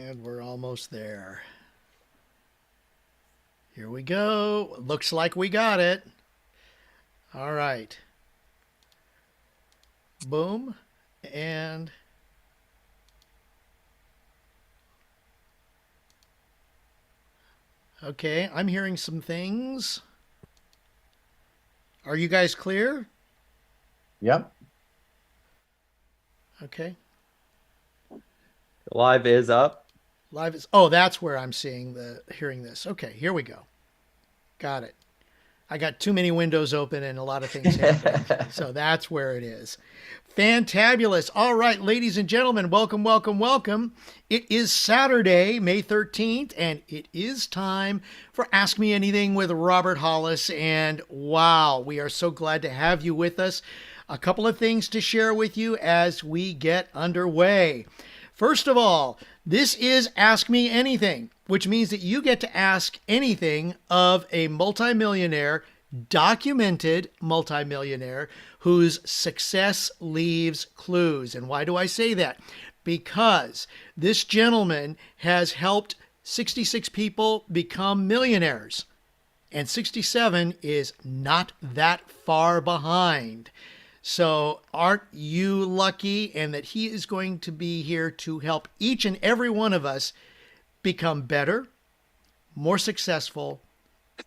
And we're almost there. Here we go. Looks like we got it. All right. Boom. And okay, I'm hearing some things. Are you guys clear? Yep. Okay. Live is up. Live is, oh, that's where I'm hearing this. Okay, here we go. Got it. I got too many windows open and a lot of things happening. So that's where it is. Fantabulous. All right, ladies and gentlemen, welcome, welcome, welcome. It is Saturday, May 13th, and it is time for Ask Me Anything with Robert Hollis. And wow, we are so glad to have you with us. A couple of things to share with you as we get underway. First of all, this is Ask Me Anything, which means that you get to ask anything of a multimillionaire, documented multimillionaire whose success leaves clues. And why do I say that? Because this gentleman has helped 66 people become millionaires, and 67 is not that far behind. So aren't you lucky? And that he is going to be here to help each and every one of us become better, more successful,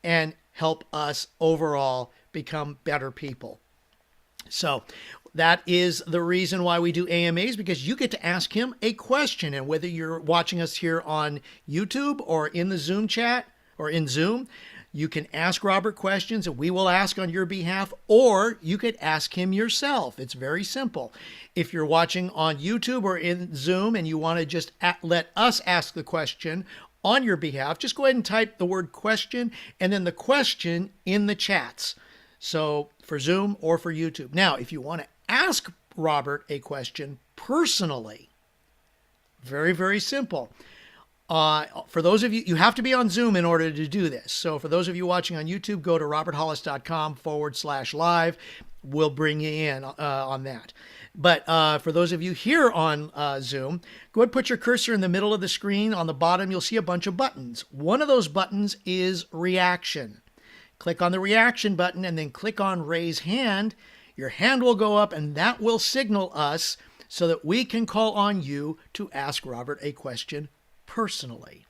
and help us overall become better people. So that is the reason why we do AMAs, because you get to ask him a question. And whether you're watching us here on YouTube or in the Zoom chat or in Zoom, you can ask Robert questions and we will ask on your behalf, or you could ask him yourself. It's very simple. If you're watching on YouTube or in Zoom and you want to just let us ask the question on your behalf, just go ahead and type the word question and then the question in the chats. So for Zoom or for YouTube. Now, if you want to ask Robert a question personally, very, very simple. For those of you, you have to be on Zoom in order to do this. So for those of you watching on YouTube, go to roberthollis.com/live. We'll bring you in on that. But for those of you here on Zoom, go ahead and put your cursor in the middle of the screen. On the bottom, you'll see a bunch of buttons. One of those buttons is reaction. Click on the reaction button and then click on raise hand. Your hand will go up and that will signal us so that we can call on you to ask Robert a question personally.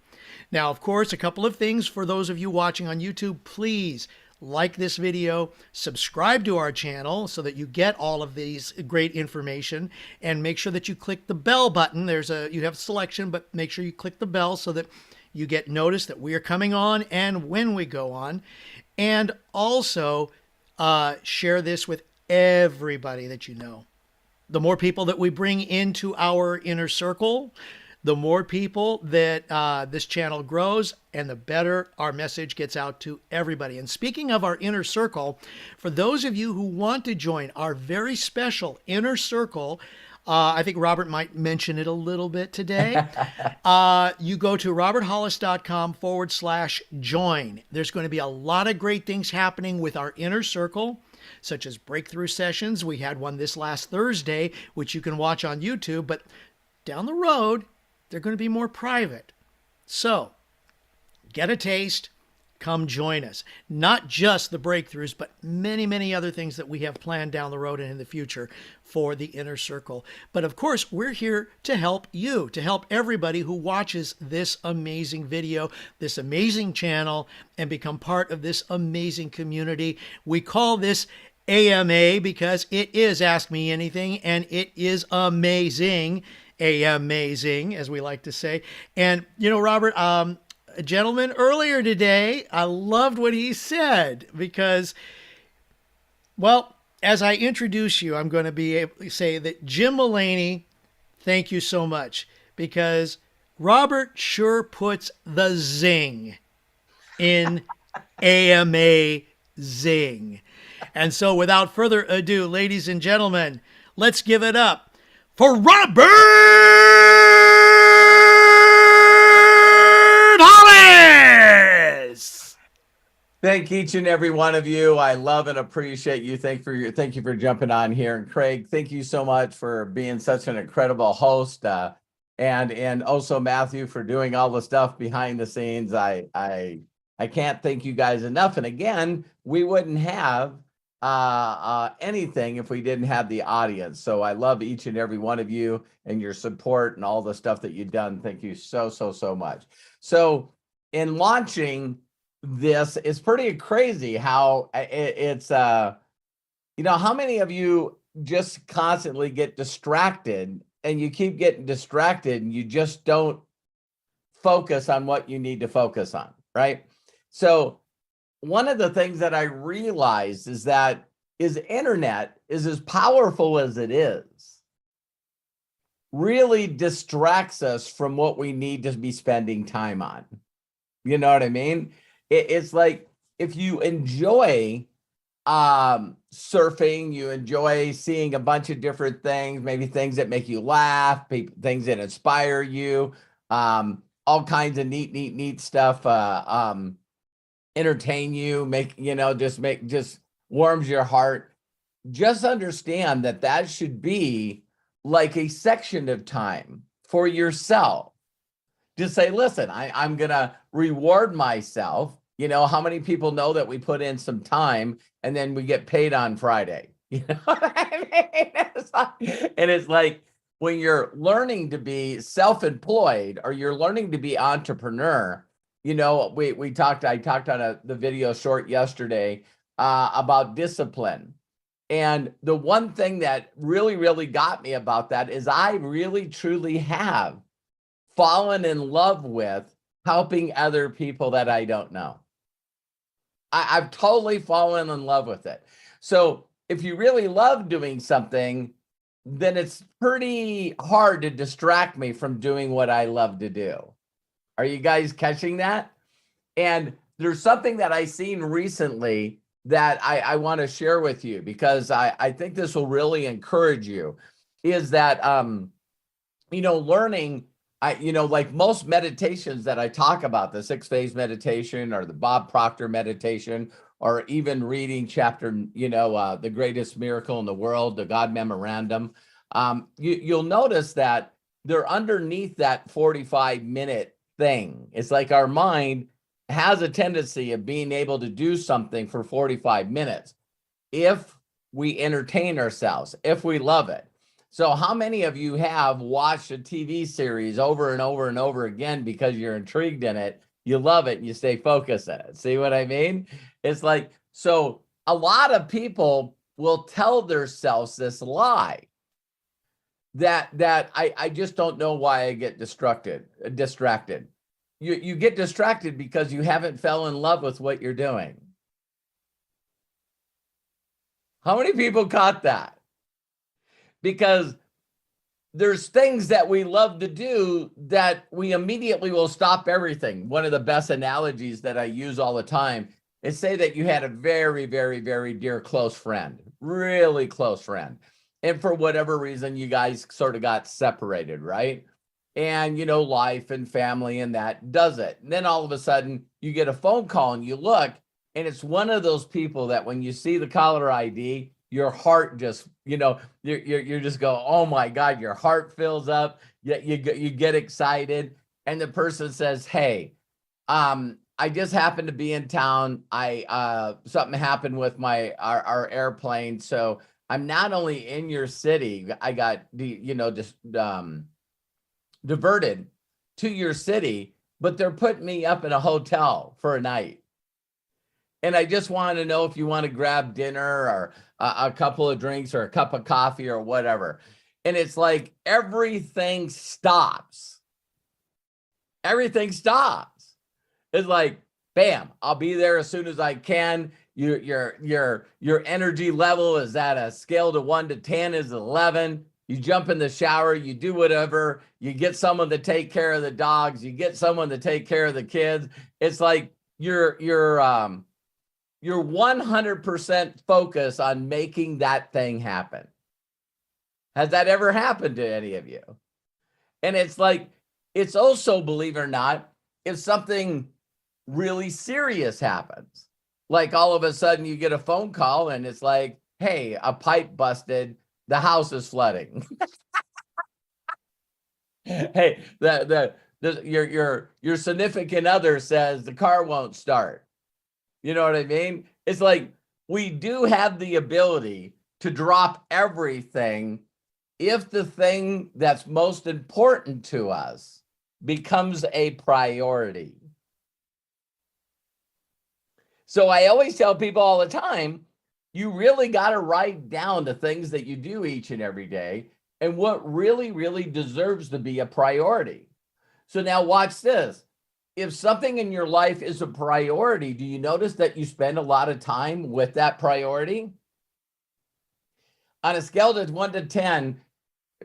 Now, of course, a couple of things for those of you watching on YouTube. Please like this video, subscribe to our channel so that you get all of these great information, and make sure that you click the bell button. You have a selection, but make sure you click the bell so that you get notice that we are coming on and when we go on. And also share this with everybody that you know. The more people that we bring into our inner circle, the more people that this channel grows, and the better our message gets out to everybody. And speaking of our inner circle, for those of you who want to join our very special inner circle, I think Robert might mention it a little bit today. You go to roberthollis.com/join. There's going to be a lot of great things happening with our inner circle, such as breakthrough sessions. We had one this last Thursday, which you can watch on YouTube, but down the road, they're going to be more private. So get a taste, come join us. Not just the breakthroughs, but many, many other things that we have planned down the road and in the future for the inner circle. But of course, we're here to help you, to help everybody who watches this amazing video, this amazing channel, and become part of this amazing community. We call this AMA because it is Ask Me Anything, and it is amazing. Amazing, as we like to say. And, you know, Robert, a gentleman earlier today, I loved what he said because, well, as I introduce you, I'm going to be able to say that Jim Mullaney, thank you so much, because Robert sure puts the zing in AMA zing. And so without further ado, ladies and gentlemen, let's give it up for Robert Hollis. Thank each and every one of you. I love and appreciate you. Thank you for jumping on here. And Craig, thank you so much for being such an incredible host. And also Matthew for doing all the stuff behind the scenes. I can't thank you guys enough. And again, we wouldn't have anything if we didn't have the audience. So I love each and every one of you and your support and all the stuff that you've done. Thank you so much. So in launching this, it's pretty crazy how it's you know, how many of you just constantly get distracted, and you keep getting distracted and you just don't focus on what you need to focus on, right? So one of the things that I realized is that internet is as powerful as it is, really distracts us from what we need to be spending time on. You know what I mean? It's like if you enjoy surfing, you enjoy seeing a bunch of different things, maybe things that make you laugh, things that inspire you, all kinds of neat stuff, entertain you, just warms your heart. Just understand that that should be like a section of time for yourself. Just say, listen, I'm gonna reward myself. You know, how many people know that we put in some time and then we get paid on Friday? You know what I mean? And it's like when you're learning to be self-employed or you're learning to be entrepreneur, you know, I talked on the video short yesterday about discipline. And the one thing that really got me about that is I really truly have fallen in love with helping other people that I don't know. I've totally fallen in love with it. So if you really love doing something, then it's pretty hard to distract me from doing what I love to do. Are you guys catching that? And there's something that I seen recently that I want to share with you because I think this will really encourage you, is that, you know, learning, like most meditations that I talk about, the 6-phase meditation or the Bob Proctor meditation, or even reading chapter, The Greatest Miracle in the World, the God Memorandum, you'll notice that they're underneath that 45-minute thing. It's like our mind has a tendency of being able to do something for 45 minutes if we entertain ourselves, if we love it. So how many of you have watched a TV series over and over again because you're intrigued in it, you love it, and you stay focused in it? See what I mean? It's like, so a lot of people will tell themselves this lie that I just don't know why I get distracted. You get distracted because you haven't fell in love with what you're doing. How many people caught that? Because there's things that we love to do that we immediately will stop everything. One of the best analogies that I use all the time is, say that you had a very dear close friend, really close friend. And for whatever reason, you guys sort of got separated, right? And, life and family and that does it. And then all of a sudden you get a phone call and you look, and it's one of those people that when you see the caller ID, your heart just, you're just go, oh my God, your heart fills up. You get excited. And the person says, hey, I just happened to be in town. Something happened with our airplane. So I'm not only in your city, I got diverted to your city, but they're putting me up in a hotel for a night. And I just want to know if you want to grab dinner or a couple of drinks or a cup of coffee or whatever. And it's like everything stops. Everything stops. It's like, bam, I'll be there as soon as I can. Your energy level is at a scale to 1 to 10 is 11. You jump in the shower, you do whatever, you get someone to take care of the dogs, you get someone to take care of the kids. It's like you're 100% focused on making that thing happen. Has that ever happened to any of you? And it's like, it's also, believe it or not, if something really serious happens, like all of a sudden you get a phone call and it's like, hey, a pipe busted, the house is flooding. Hey, your significant other says the car won't start. You know what I mean? It's like we do have the ability to drop everything if the thing that's most important to us becomes a priority. So I always tell people all the time, you really got to write down the things that you do each and every day and what really, really deserves to be a priority. So now watch this. If something in your life is a priority, do you notice that you spend a lot of time with that priority? On a scale of 1 to 10,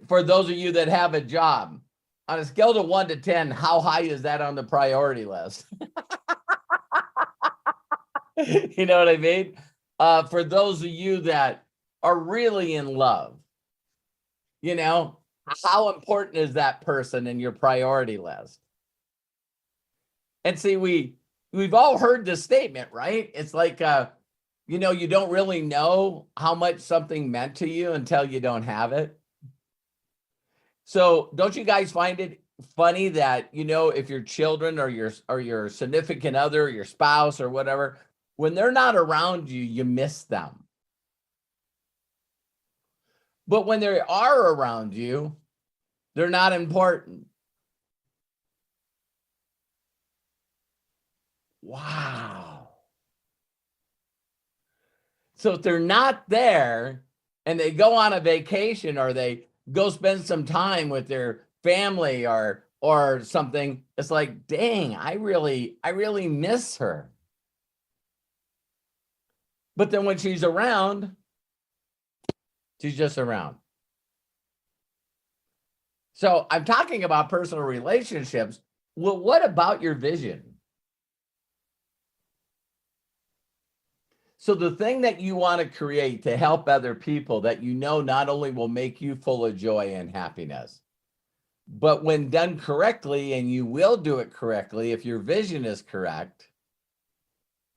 for those of you that have a job, on a scale of 1 to 10, how high is that on the priority list? You know what I mean? For those of you that are really in love, you know, how important is that person in your priority list? And see, we've all heard this statement, right? It's like, you know, you don't really know how much something meant to you until you don't have it. So don't you guys find it funny that, you know, if your children or your significant other, or your spouse or whatever, when they're not around you, you miss them. But when they are around you, they're not important. Wow. So if they're not there and they go on a vacation or they go spend some time with their family or something, it's like, dang, I really miss her. But then when she's around, she's just around. So I'm talking about personal relationships. Well, what about your vision? So the thing that you want to create to help other people that you know not only will make you full of joy and happiness, but when done correctly, and you will do it correctly if your vision is correct,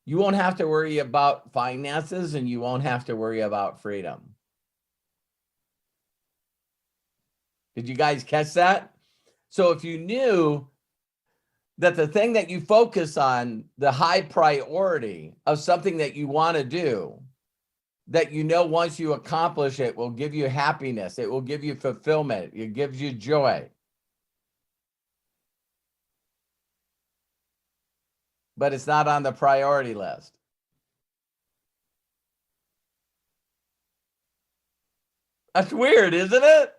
you won't have to worry about finances and you won't have to worry about freedom. Did you guys catch that? So if you knew that the thing that you focus on, the high priority of something that you want to do, that you know once you accomplish it will give you happiness, it will give you fulfillment, it gives you joy. But it's not on the priority list. That's weird, isn't it?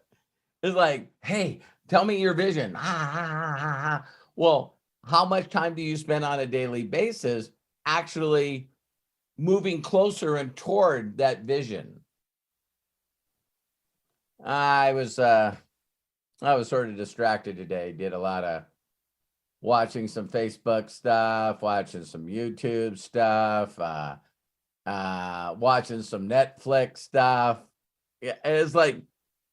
It's like, hey, tell me your vision. Well, how much time do you spend on a daily basis actually moving closer and toward that vision? I was sort of distracted today. Did a lot of watching some Facebook stuff, watching some YouTube stuff, watching some Netflix stuff. Yeah, it's like,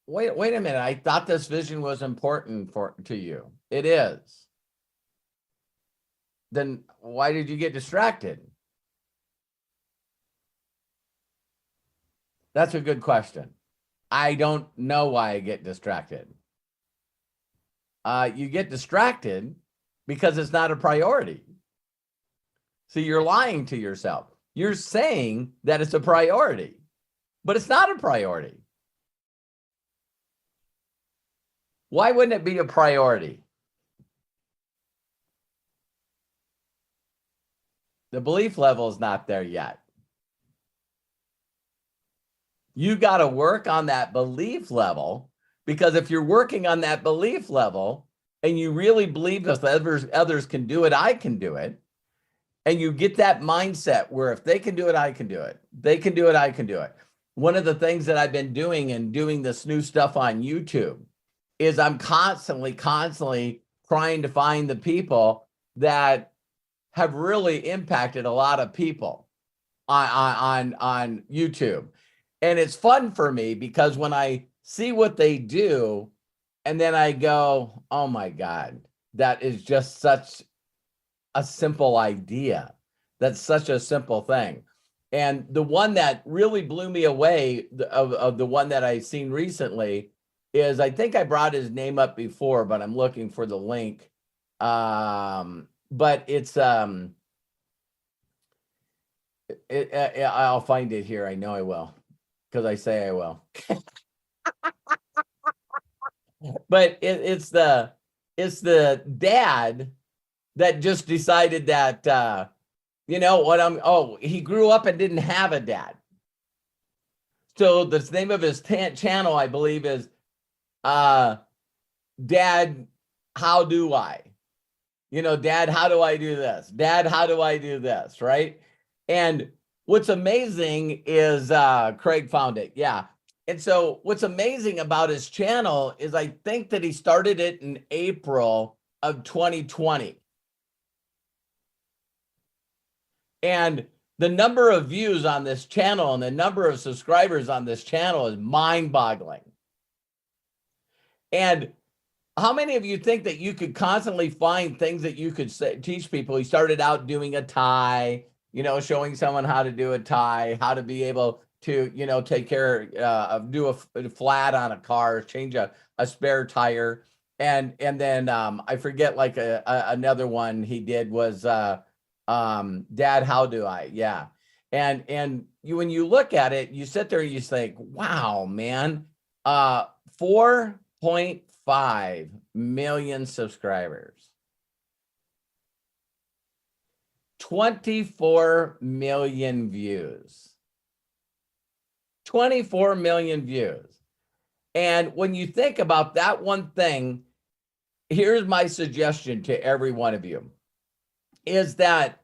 wait a minute. I thought this vision was important to you. It is. Then why did you get distracted? That's a good question. I don't know why I get distracted. You get distracted because it's not a priority. So you're lying to yourself. You're saying that it's a priority, but it's not a priority. Why wouldn't it be a priority? The belief level is not there yet. You got to work on that belief level, because if you're working on that belief level and you really believe if others can do it, I can do it, and you get that mindset where if they can do it, I can do it. They can do it, I can do it. One of the things that I've been doing and doing this new stuff on YouTube is I'm constantly trying to find the people that have really impacted a lot of people on YouTube. And it's fun for me because when I see what they do, and then I go, oh my God, that is just such a simple idea. That's such a simple thing. And the one that really blew me away of the one that I've seen recently is, I think I brought his name up before, but I'm looking for the link. But it's I'll find it here. I know I will, because I say I will. But it's the dad that just decided that you know what, he grew up and didn't have a dad. So the name of his channel, I believe, is Dad, How Do I? You know, Dad, how do I do this? Dad, how do I do this? Right? And what's amazing is Craig found it. Yeah. And so what's amazing about his channel is I think that he started it in April of 2020. And the number of views on this channel and the number of subscribers on this channel is mind-boggling. And how many of you think that you could constantly find things that you could teach people? He started out doing a tie, you know, showing someone how to do a tie, how to be able to, you know, take care of, do a flat on a car, change a spare tire. And then I forget, like another one he did was Dad, how do I? Yeah. And when you look at it, you sit there and you think, wow, man, 4.5 million subscribers, 24 million views. 24 million views. And when you think about that one thing, here's my suggestion to every one of you, is that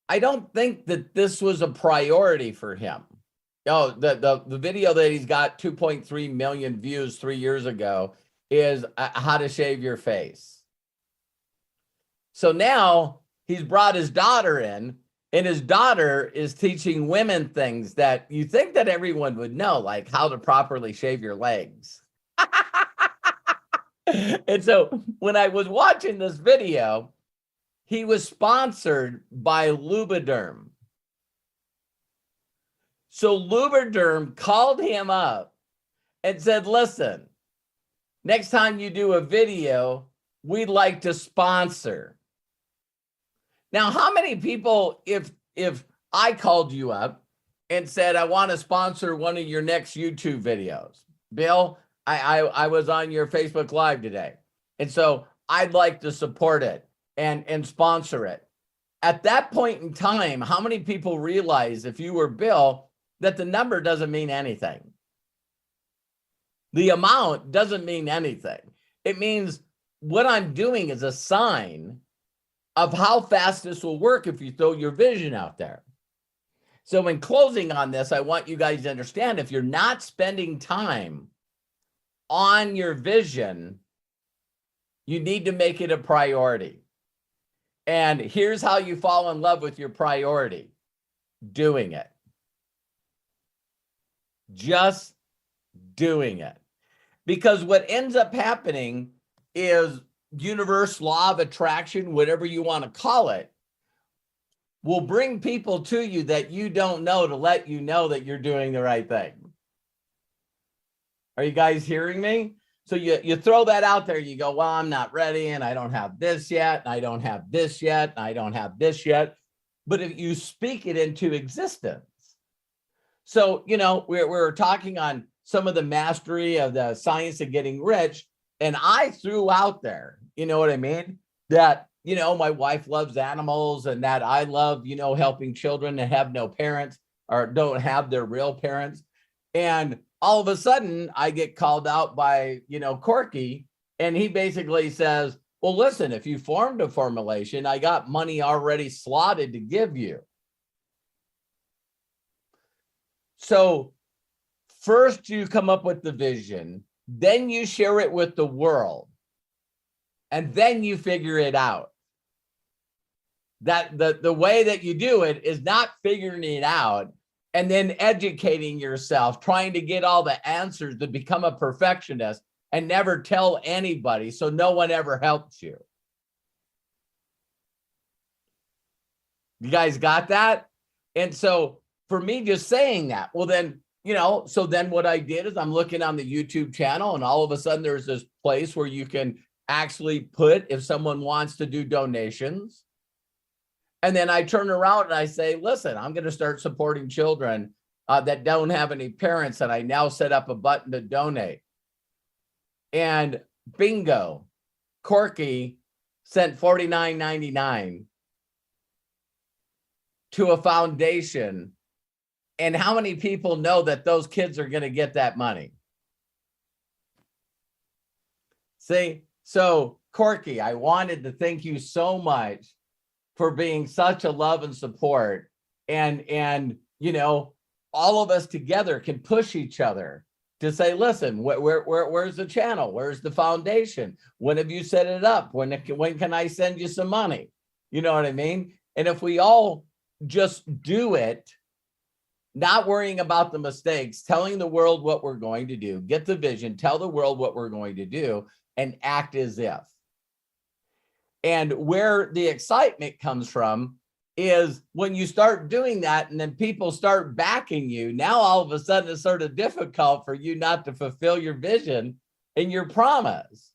I don't think that this was a priority for him. Oh, the video that he's got 2.3 million views 3 years ago is how to shave your face. So now he's brought his daughter in, and his daughter is teaching women things that you think that everyone would know, like how to properly shave your legs. And so when I was watching this video, he was sponsored by Lubriderm. So Lubriderm called him up and said, listen, next time you do a video, we'd like to sponsor. Now, how many people, if I called you up and said, I want to sponsor one of your next YouTube videos, Bill, I was on your Facebook Live today, and so I'd like to support it and sponsor it. At that point in time, how many people realize, if you were Bill, that the number doesn't mean anything? The amount doesn't mean anything. It means what I'm doing is a sign of how fast this will work if you throw your vision out there. So in closing on this, I want you guys to understand, if you're not spending time on your vision, you need to make it a priority. And here's how you fall in love with your priority: doing it. Just doing it. Because what ends up happening is universe law of attraction, whatever you want to call it, will bring people to you that you don't know to let you know that you're doing the right thing. Are you guys hearing me? So you throw that out there, you go, well, I'm not ready, and I don't have this yet, and I don't have this yet, and I don't have this yet. But if you speak it into existence. So, you know, we're talking on some of the mastery of the science of getting rich. And I threw out there, you know what I mean? That, you know, my wife loves animals, and that I love, you know, helping children that have no parents or don't have their real parents. And all of a sudden I get called out by, you know, Corky, and he basically says, well, listen, if you formed a formulation, I got money already slotted to give you. So first you come up with the vision, then you share it with the world, and then you figure it out. That the way that you do it is not figuring it out and then educating yourself, trying to get all the answers to become a perfectionist and never tell anybody, so no one ever helps you. You guys got that? And so for me just saying that, well then, so then what I did is I'm looking on the YouTube channel, and all of a sudden there's this place where you can actually put if someone wants to do donations. And then I turn around and I say, listen, I'm going to start supporting children that don't have any parents. And I now set up a button to donate. And bingo, Corky sent $49.99 to a foundation. And how many people know that those kids are going to get that money? See, so Corky, I wanted to thank you so much for being such a love and support. And all of us together can push each other to say, listen, where's the channel? Where's the foundation? When have you set it up? When can I send you some money? You know what I mean? And if we all just do it, not worrying about the mistakes, telling the world what we're going to do, get the vision, tell the world what we're going to do, and act as if. And where the excitement comes from is when you start doing that and then people start backing you. Now, all of a sudden, it's sort of difficult for you not to fulfill your vision and your promise.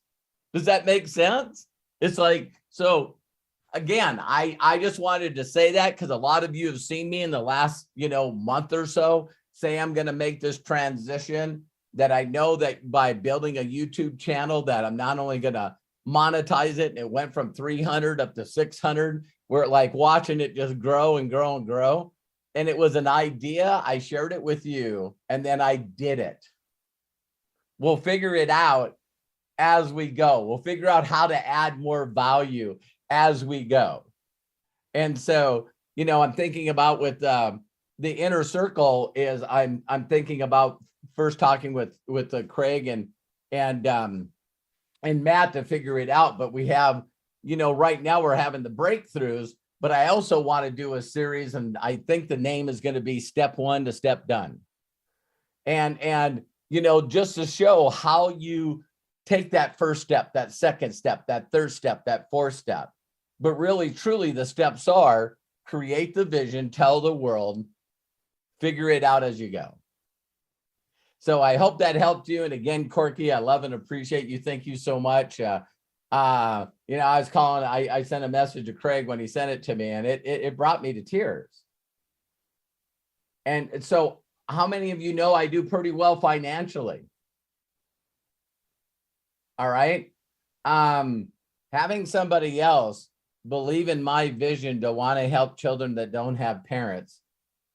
Does that make sense? It's like, so again, I just wanted to say that because a lot of you have seen me in the last, month or so say I'm going to make this transition, that I know that by building a YouTube channel that I'm not only going to monetize it, and it went from 300 up to 600. We're like watching it just grow and grow and grow. And it was an idea. I shared it with you, and then I did it. We'll figure it out as we go. We'll figure out how to add more value as we go. And so, I'm thinking about with the inner circle is I'm thinking about first talking with Craig and Matt to figure it out. But we have, right now we're having the breakthroughs, but I also want to do a series, and I think the name is going to be Step 1 to Step Done. And just to show how you take that first step, that second step, that third step, that fourth step. But really, truly, the steps are create the vision, tell the world, figure it out as you go. So I hope that helped you. And again, Corky, I love and appreciate you. Thank you so much. I was calling, I sent a message to Craig when he sent it to me, and it brought me to tears. And so how many of you know I do pretty well financially? All right. Having somebody else believe in my vision to want to help children that don't have parents.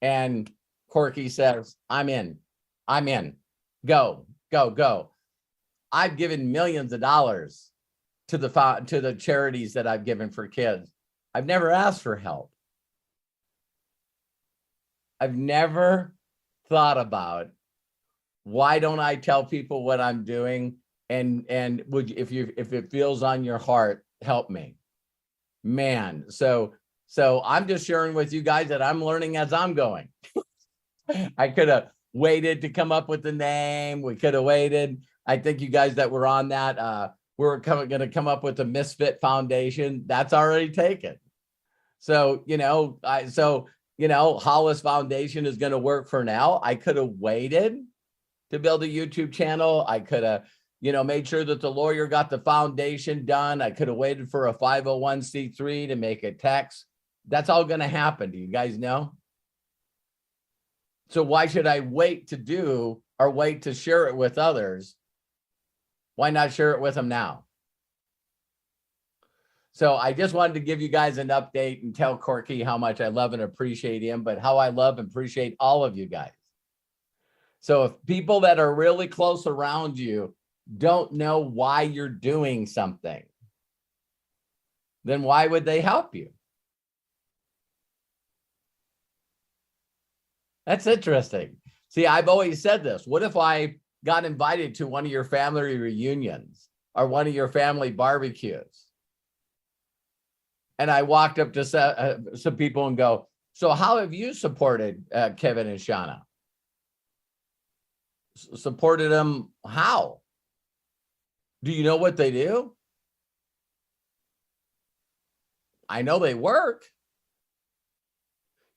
And Corky says, I'm in. Go. I've given millions of dollars to the charities that I've given for kids. I've never asked for help. I've never thought about, why don't I tell people what I'm doing? And if it feels on your heart, help me, man. So I'm just sharing with you guys that I'm learning as I'm going. I could have waited to come up with the name. We could have waited. I think you guys that were on that, we're going to come up with the Misfit Foundation. That's already taken. So, Hollis Foundation is going to work for now. I could have waited to build a YouTube channel. I could have, made sure that the lawyer got the foundation done. I could have waited for a 501c3 to make a text. That's all going to happen. Do you guys know? So why should I wait to share it with others? Why not share it with them now? So I just wanted to give you guys an update and tell Corky how much I love and appreciate him, but how I love and appreciate all of you guys. So if people that are really close around you don't know why you're doing something, then why would they help you? That's interesting. See, I've always said this. What if I got invited to one of your family reunions or one of your family barbecues? And I walked up to some people and go, so how have you supported Kevin and Shauna? Supported them how? Do you know what they do? I know they work.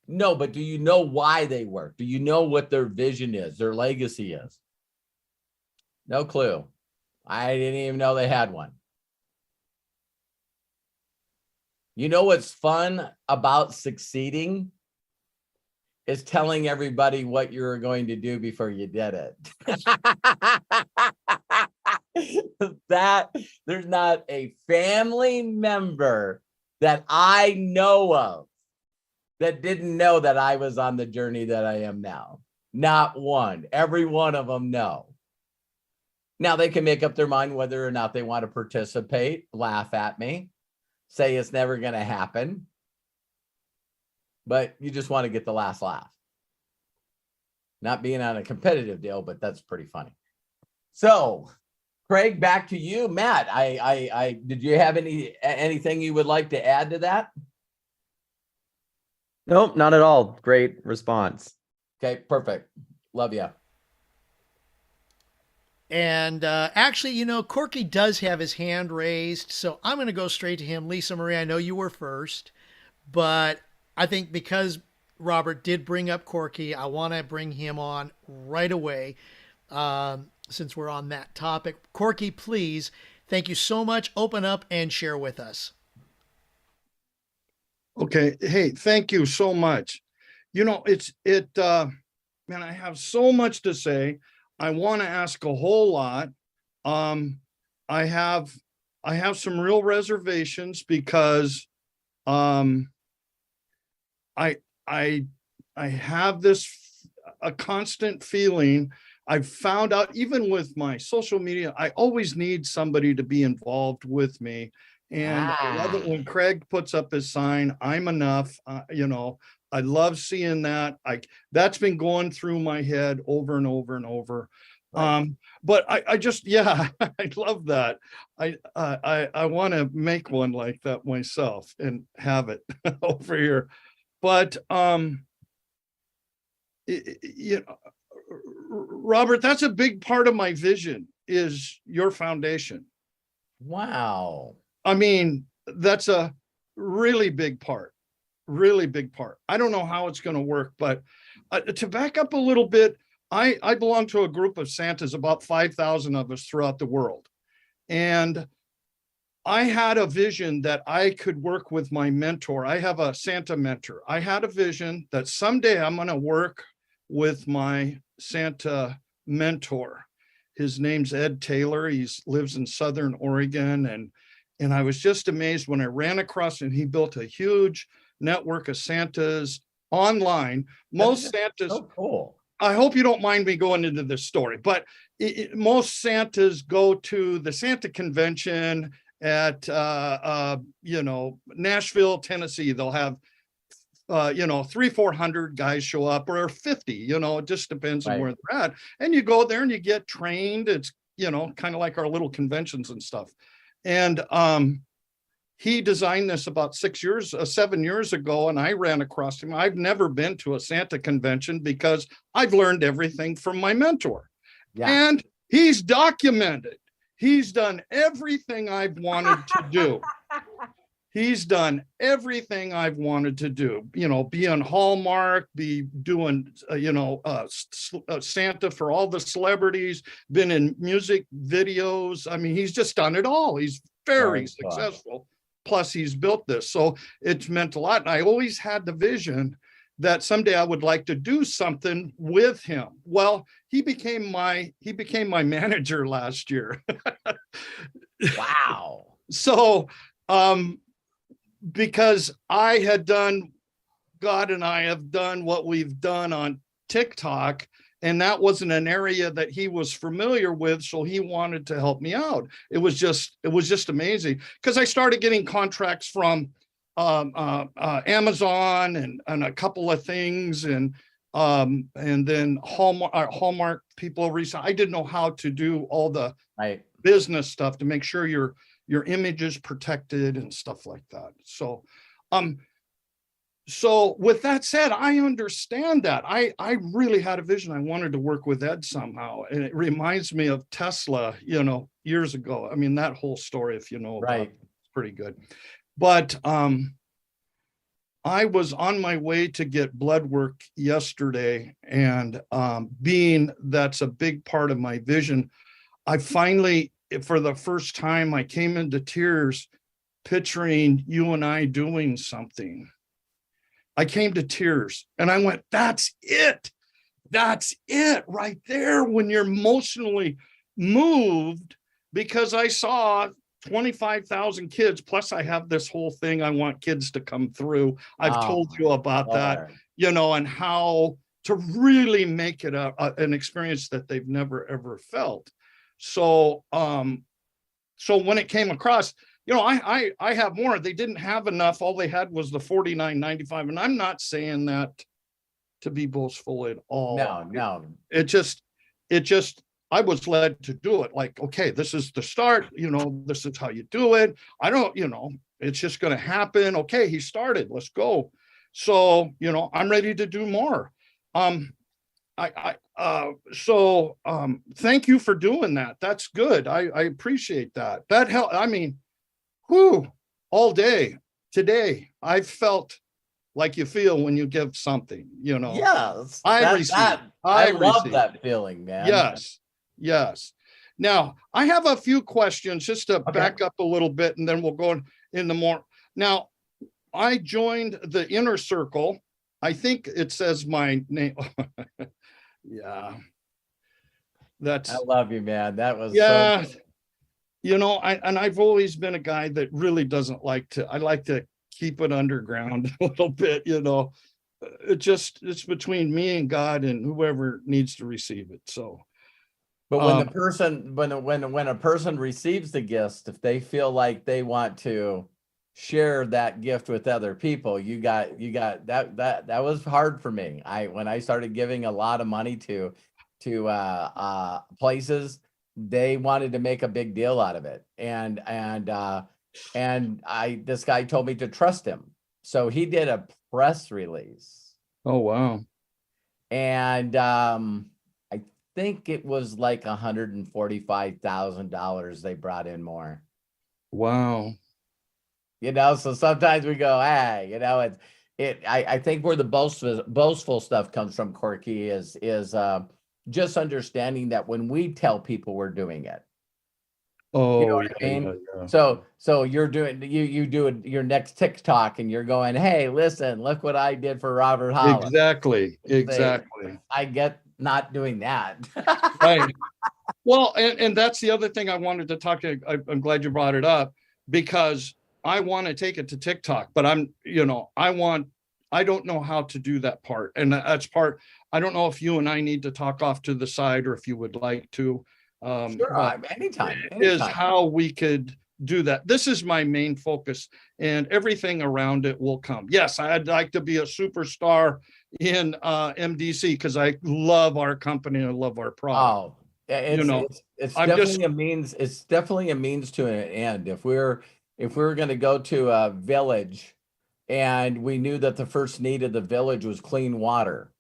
No, but do you know why they work? Do you know what their vision is, their legacy is? No clue. I didn't even know they had one. You know what's fun about succeeding? Is telling everybody what you were going to do before you did it. That there's not a family member that I know of that didn't know that I was on the journey that I am now. Not one. Every one of them know. Now they can make up their mind whether or not they want to participate, laugh at me, say it's never going to happen. But you just want to get the last laugh. Not being on a competitive deal, but that's pretty funny. So, Craig, back to you. Matt, I did you have anything you would like to add to that? Nope, not at all. Great response. Okay, perfect. Love you. And actually, you know, Corky does have his hand raised, so I'm going to go straight to him. Lisa Marie, I know you were first, but I think because Robert did bring up Corky, I want to bring him on right away since we're on that topic. Corky, please, thank you so much. Open up and share with us. Okay. Hey, thank you so much. You know, man, I have so much to say. I want to ask a whole lot. I have some real reservations because I have a constant feeling. I've found out, even with my social media, I always need somebody to be involved with me. And I love it when Craig puts up his sign, I'm enough. You know, I love seeing that. That's been going through my head over and over and over. Right. But I just, yeah, I love that. I want to make one like that myself and have it over here. But you know, Robert, that's a big part of my vision is your foundation. Wow. I mean, that's a really big part, really big part. I don't know how it's going to work, but to back up a little bit, I belong to a group of Santas, about 5,000 of us throughout the world. And I had a vision that I could work with my mentor. I have a Santa mentor. I had a vision that someday I'm going to work with my Santa mentor. His name's Ed Taylor. He lives in Southern Oregon. And I was just amazed when I ran across him. He built a huge network of Santas online. Most Santas, so cool. I hope you don't mind me going into this story, but most Santas go to the Santa convention at, you know, Nashville, Tennessee. They'll have, you know, 300-400 guys show up, or 50, you know, it just depends on where they're at. And you go there and you get trained. It's, you know, kind of like our little conventions and stuff. And he designed this about 7 years ago, and I ran across him. I've never been to a Santa convention because I've learned everything from my mentor. Yeah. And he's documented. He's done everything I've wanted to do. He's done everything I've wanted to do, you know, be on Hallmark, be doing, you know, Santa for all the celebrities, been in music videos. I mean, he's just done it all. He's very successful. Plus, he's built this. So it's meant a lot. And I always had the vision that someday I would like to do something with him. Well, he became my manager last year. Wow. So, because I had done, God and I have done what we've done on TikTok, and that wasn't an area that he was familiar with, so he wanted to help me out. It was just amazing, because I started getting contracts from Amazon and a couple of things, and then Hallmark people recently. I didn't know how to do all the business stuff to make sure your image is protected and stuff like that. So, so with that said, I understand that. I really had a vision. I wanted to work with Ed somehow. And it reminds me of Tesla, you know, years ago. I mean, that whole story, if you know about it, it's pretty good. But I was on my way to get blood work yesterday, and being that's a big part of my vision, I finally, for the first time, I came into tears picturing you and I doing something. I came to tears and I went, that's it. That's it right there, when you're emotionally moved, because I saw 25,000 kids. Plus I have this whole thing. I want kids to come through. I've told you about that, and how to really make it an experience that they've never, ever felt. So, so when it came across, I have more. They didn't have enough. All they had was the $49.95. And I'm not saying that to be boastful at all. No. It just, I was led to do it. Like, okay, this is the start, this is how you do it. I don't, it's just going to happen. Okay, he started, let's go. So, I'm ready to do more. Thank you for doing that. That's good. I appreciate that. That helped. I mean, all day today, I felt like you feel when you give something, Yes. I love that feeling, man. Yes. Now, I have a few questions just to back up a little bit, and then we'll go into more. Now, I joined the inner circle. I think it says my name. Yeah. I love you, man. That was so good. I've always been a guy that really doesn't like to, I like to keep it underground a little bit, it's between me and God and whoever needs to receive it. So, but when when a person receives the gift, if they feel like they want to share that gift with other people, you got that was hard for me. When I started giving a lot of money to places, they wanted to make a big deal out of it, and this guy told me to trust him, so he did a press release. Oh wow. And I think it was like $145,000 they brought in more. Wow. So sometimes we go, hey, I think where the boastful stuff comes from, Corky, is just understanding that when we tell people we're doing it. Oh, you know what I mean? Yeah. So you're doing, you do your next TikTok and you're going, hey, listen, look what I did for Robert Hollis. Exactly. I get not doing that. Right. Well, and that's the other thing I wanted to talk to. I'm glad you brought it up, because I want to take it to TikTok, but I don't know how to do that part. And that's part, I don't know if you and I need to talk off to the side, or if you would like to. Sure, anytime. Is how we could do that. This is my main focus, and everything around it will come. Yes, I'd like to be a superstar in MDC, because I love our company. I love our product. Oh, it's definitely a means. It's definitely a means to an end. If we're going to go to a village, and we knew that the first need of the village was clean water,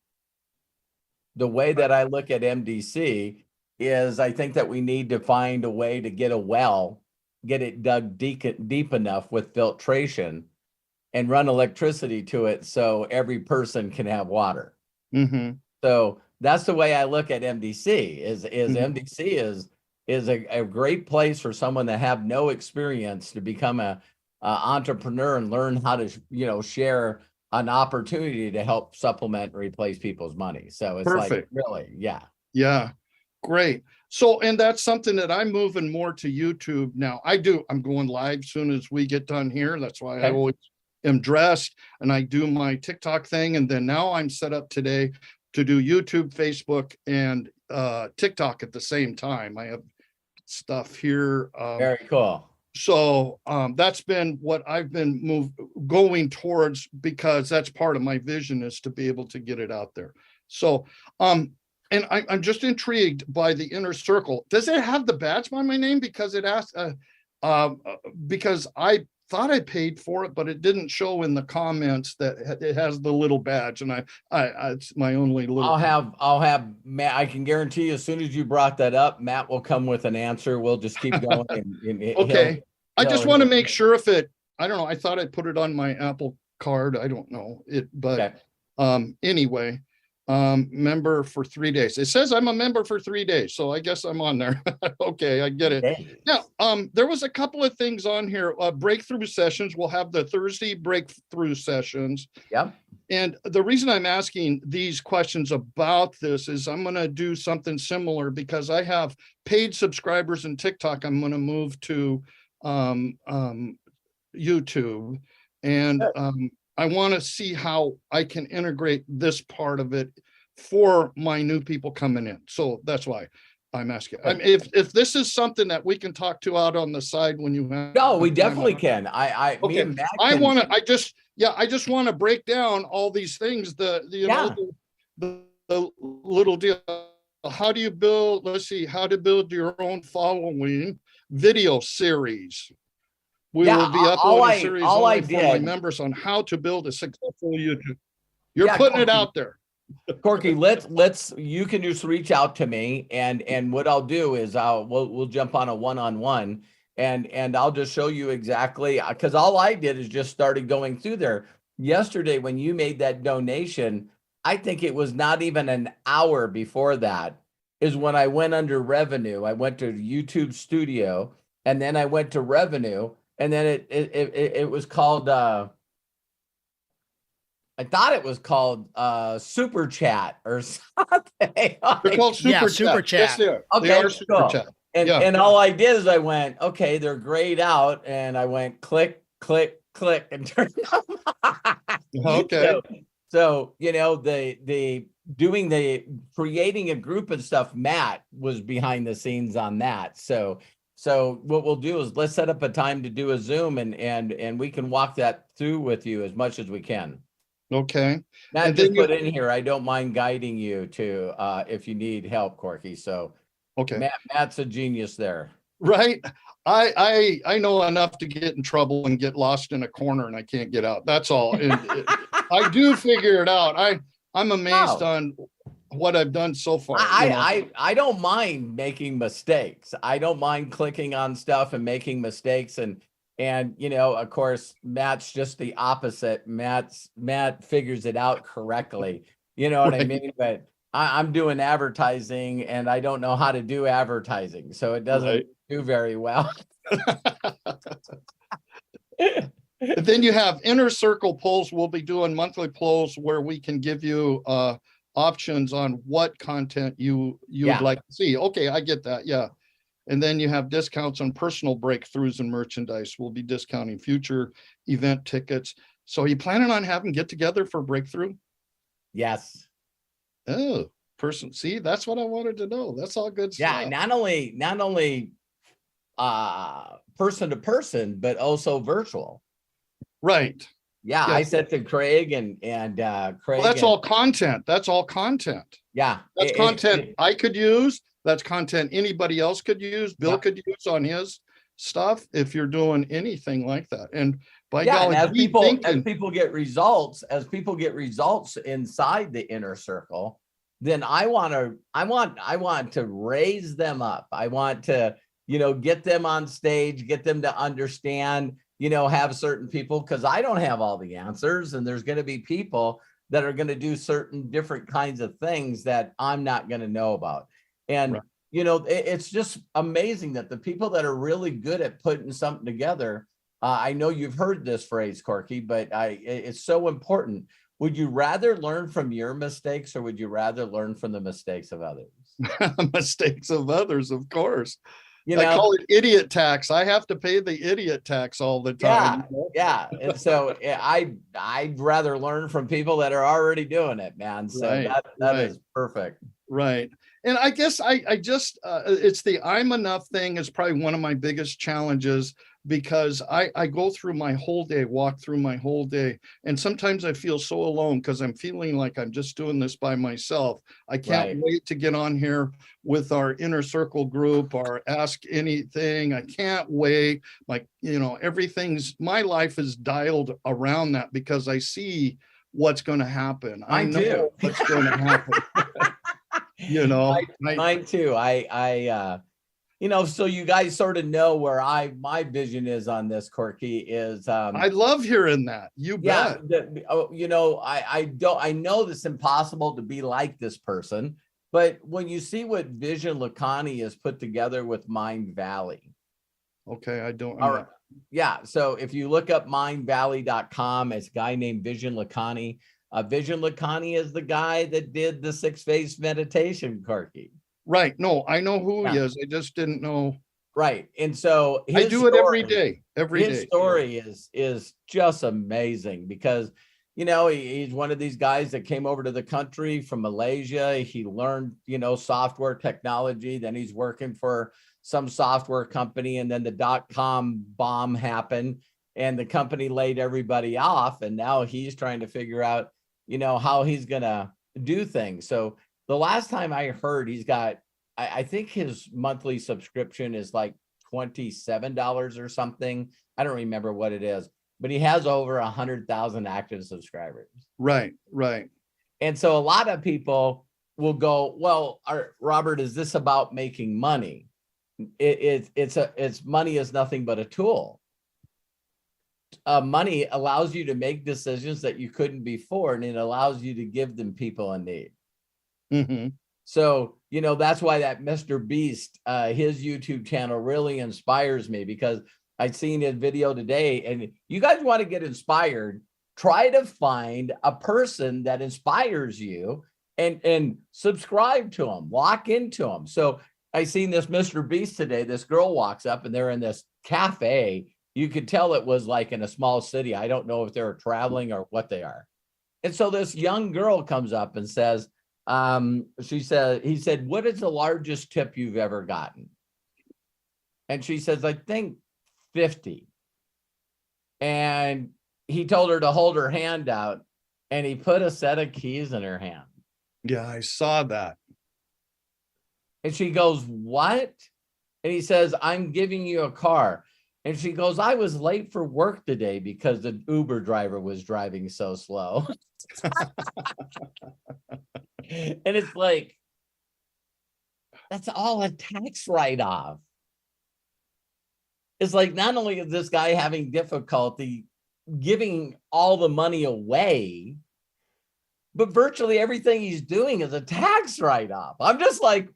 the way that I look at MDC is, I think that we need to find a way to get a well, get it dug deep enough with filtration, and run electricity to it so every person can have water. Mm-hmm. So that's the way I look at MDC. MDC is a great place for someone that have no experience to become a entrepreneur and learn how to share an opportunity to help supplement and replace people's money. So it's perfect. Like, really, yeah, great. So, and that's something that I'm moving more to YouTube now. I'm going live soon as we get done here. That's why I always am dressed, and I do my TikTok thing. And then now I'm set up today to do YouTube, Facebook, and TikTok at the same time. I have stuff here. Very cool. So that's been what I've been going towards, because that's part of my vision, is to be able to get it out there. So, and I'm just intrigued by the inner circle. Does it have the badge by my name? Because it asked, because I thought I paid for it, but it didn't show in the comments that it has the little badge, and I it's my only little. I'll have Matt. I can guarantee you, as soon as you brought that up, Matt will come with an answer. We'll just keep going. Okay. I just want to make sure if it, I don't know. I thought I put it on my Apple card. I don't know it, but Okay. anyway, member for 3 days. It says I'm a member for 3 days, so I guess I'm on there. Okay, I get it. Days. Now, there was a couple of things on here. Breakthrough sessions. We'll have the Thursday breakthrough sessions. Yep. And the reason I'm asking these questions about this is I'm going to do something similar because I have paid subscribers in TikTok. I'm going to move to YouTube, and I want to see how I can integrate this part of it for my new people coming in. So that's why I'm asking. I mean, if this is something that we can talk to out on the side when you have. No, we definitely can. Me Okay. and Matt I can- want to, I just want to break down all these things, the little deal. How do you build, let's see, how to build your own following video series. We Yeah, will be all uploading I- series all I only for my did- members on how to build a successful YouTube. You're Yeah, putting it Corky. out there. Corky, you can just reach out to me, and what I'll do is we'll jump on a one-on-one, and I'll just show you exactly, because all I did is just started going through there. Yesterday, when you made that donation, I think it was not even an hour before that is when I went under revenue. I went to YouTube Studio, and then I went to revenue, and then it was called I thought it was called Super Chat or something. They're called Super Super Chat. Yes, Chat. they are. Okay, They are Super cool. Chat. And Yeah. and all I did is I went, okay, they're grayed out, and I went click, click, click, and turned them on. Okay. So the creating a group and stuff, Matt was behind the scenes on that. So what we'll do is let's set up a time to do a Zoom, and we can walk that through with you as much as we can. Okay. Matt And just then you- put in here, I don't mind guiding you to if you need help, Corky. So Okay. Matt's a genius there. Right. I know enough to get in trouble and get lost in a corner and I can't get out. That's all. And I do figure it out. I'm amazed Oh. on what I've done so far. I don't mind making mistakes. I don't mind clicking on stuff and making mistakes, and of course Matt's just the opposite. Matt figures it out correctly. You know what I Right. mean? But I'm doing advertising, and I don't know how to do advertising, so it doesn't Right. do very well. But then you have inner circle polls. We'll be doing monthly polls where we can give you options on what content you Yeah. would like to see. Okay, I get that. Yeah. And then you have discounts on personal breakthroughs and merchandise. We'll be discounting future event tickets. So are you planning on having get together for breakthrough? Yes. Oh, see, that's what I wanted to know. That's all good Yeah. stuff. Not only person to person, but also virtual. Right. Yeah, Yeah. I said to Craig and Craig. Well, that's all content. That's all content. Yeah, That's content I could use. That's content anybody else could use. Bill could use on his stuff if you're doing anything like that. And by golly, and as we people get results, inside the inner circle, then I want to raise them up. I want to, get them on stage, get them to understand, have certain people, because I don't have all the answers, and there's going to be people that are going to do certain different kinds of things that I'm not going to know about. And, Right. It's just amazing that the people that are really good at putting something together, I know you've heard this phrase, Corky, but it's so important. Would you rather learn from your mistakes, or would you rather learn from the mistakes of others? mistakes of others, of course. I I call it idiot tax. I have to pay the idiot tax all the time. Yeah. And so I'd rather learn from people that are already doing it, man. So Right, that right. is perfect. Right. And I guess I just, it's the I'm enough thing is probably one of my biggest challenges, because I go through my whole day, walk through my whole day. And sometimes I feel so alone because I'm feeling like I'm just doing this by myself. I can't Right. wait to get on here with our inner circle group or ask anything. I can't wait. Like, my life is dialed around that because I see what's going to happen. I Mine know too. what's going to happen. Mine too. so you guys sort of know where my vision is on this, Corky, is I love hearing that. You yeah, bet. I know it's impossible to be like this person, but when you see what Vision Lakhani has put together with Mind Valley. Okay, I don't. All right. Yeah. So if you look up mindvalley.com, it's a guy named Vision Lakhani. Vision Lakhani is the guy that did the 6-phase meditation, Corky. Right. No, I know who he Yeah. is. I just didn't know. Right. And so I do it every day. His story is just amazing because, he's one of these guys that came over to the country from Malaysia. He learned, software technology. Then he's working for some software company. And then the .com bomb happened and the company laid everybody off. And now he's trying to figure out, how he's going to do things. So the last time I heard, he's got, I think his monthly subscription is like $27 or something. I don't remember what it is, but he has over 100,000 active subscribers. Right, right. And so a lot of people will go, well, Robert, is this about making money? It's money is nothing but a tool. Money allows you to make decisions that you couldn't before, and it allows you to give them people in need. Mm-hmm. So, that's why that Mr. Beast, his YouTube channel really inspires me, because I've seen his video today, and you guys want to get inspired, try to find a person that inspires you and subscribe to them, lock into them. So I seen this Mr. Beast today. This girl walks up and they're in this cafe. You could tell it was like in a small city. I don't know if they're traveling or what they are. And so this young girl comes up and says, he said, what is the largest tip you've ever gotten? And she says, I think 50. And he told her to hold her hand out, and he put a set of keys in her hand. Yeah, I saw that. And she goes, what? And he says, I'm giving you a car. And she goes, I was late for work today because the Uber driver was driving so slow. And it's like, that's all a tax write-off. It's like, not only is this guy having difficulty giving all the money away, but virtually everything he's doing is a tax write-off. I'm just like,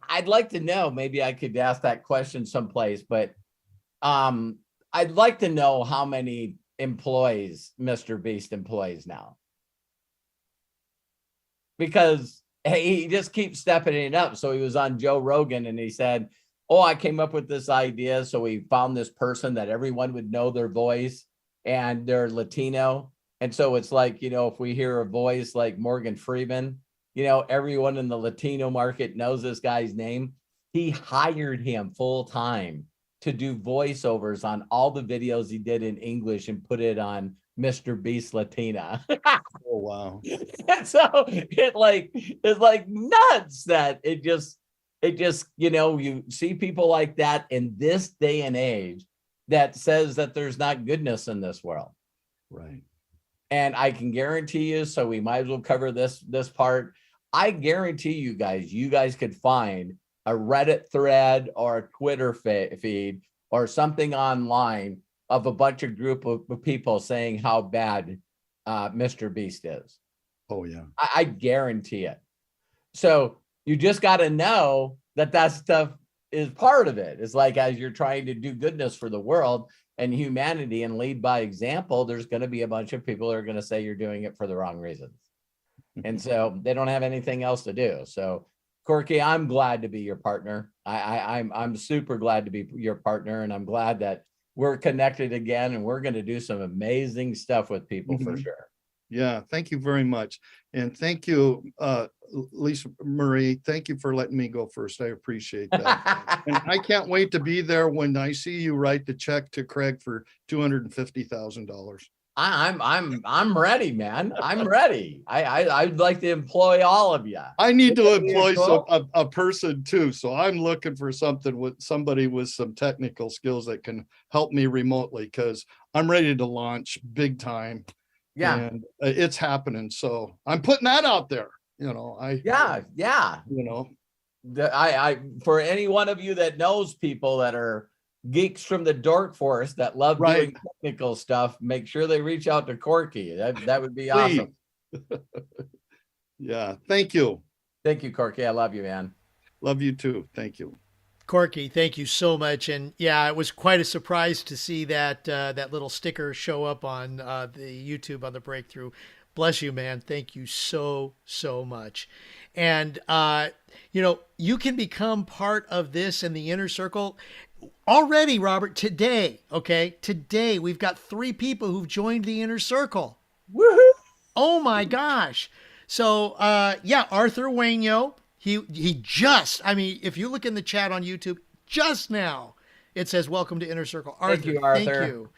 I'd like to know, maybe I could ask that question someplace, but I'd like to know how many employees Mr. Beast employs now. Because he just keeps stepping it up. So he was on Joe Rogan and he said, oh, I came up with this idea. So we found this person that everyone would know their voice and they're Latino. And so it's like, if we hear a voice like Morgan Freeman, everyone in the Latino market knows this guy's name. He hired him full time to do voiceovers on all the videos he did in English and put it on Mr. Beast Latina. Oh, wow. And so it's like nuts that it just, you see people like that in this day and age that says that there's not goodness in this world. Right. And I can guarantee you, so we might as well cover this part. I guarantee you guys could find a Reddit thread or a Twitter feed or something online of a bunch of group of people saying how bad Mr. Beast is. Oh, yeah. I guarantee it. So you just got to know that stuff is part of it. It's like, as you're trying to do goodness for the world and humanity and lead by example, there's going to be a bunch of people that are going to say you're doing it for the wrong reasons. And so they don't have anything else to do. So Corky, I'm glad to be your partner. I'm super glad to be your partner, and I'm glad that we're connected again, and we're going to do some amazing stuff with people for sure. Yeah, thank you very much. And thank you, Lisa Marie. Thank you for letting me go first. I appreciate that. And I can't wait to be there when I see you write the check to Craig for $250,000. I'm ready, man. I'm ready. I'd like to employ all of you. I need to employ a person too. So I'm looking for somebody with some technical skills that can help me remotely, because I'm ready to launch big time. Yeah. And it's happening. So I'm putting that out there. Yeah. For any one of you that knows people that are geeks from the dork force that love Right. doing technical stuff, make sure they reach out to Corky. That would be Please. awesome. Yeah. Thank you. Thank you, Corky. I love you, man. Love you too. Thank you. Corky, thank you so much. And yeah, it was quite a surprise to see that that little sticker show up on the YouTube on the breakthrough. Bless you, man. Thank you so, so much. And, you know, you can become part of this in the inner circle already, Robert, today. Okay. Today, we've got 3 people who've joined the inner circle. Woohoo! Oh my gosh. So, yeah, Arthur Wainyo, he just, I mean, if you look in the chat on YouTube just now, it says, welcome to Inner Circle. Arthur, Thank you, Arthur. thank you.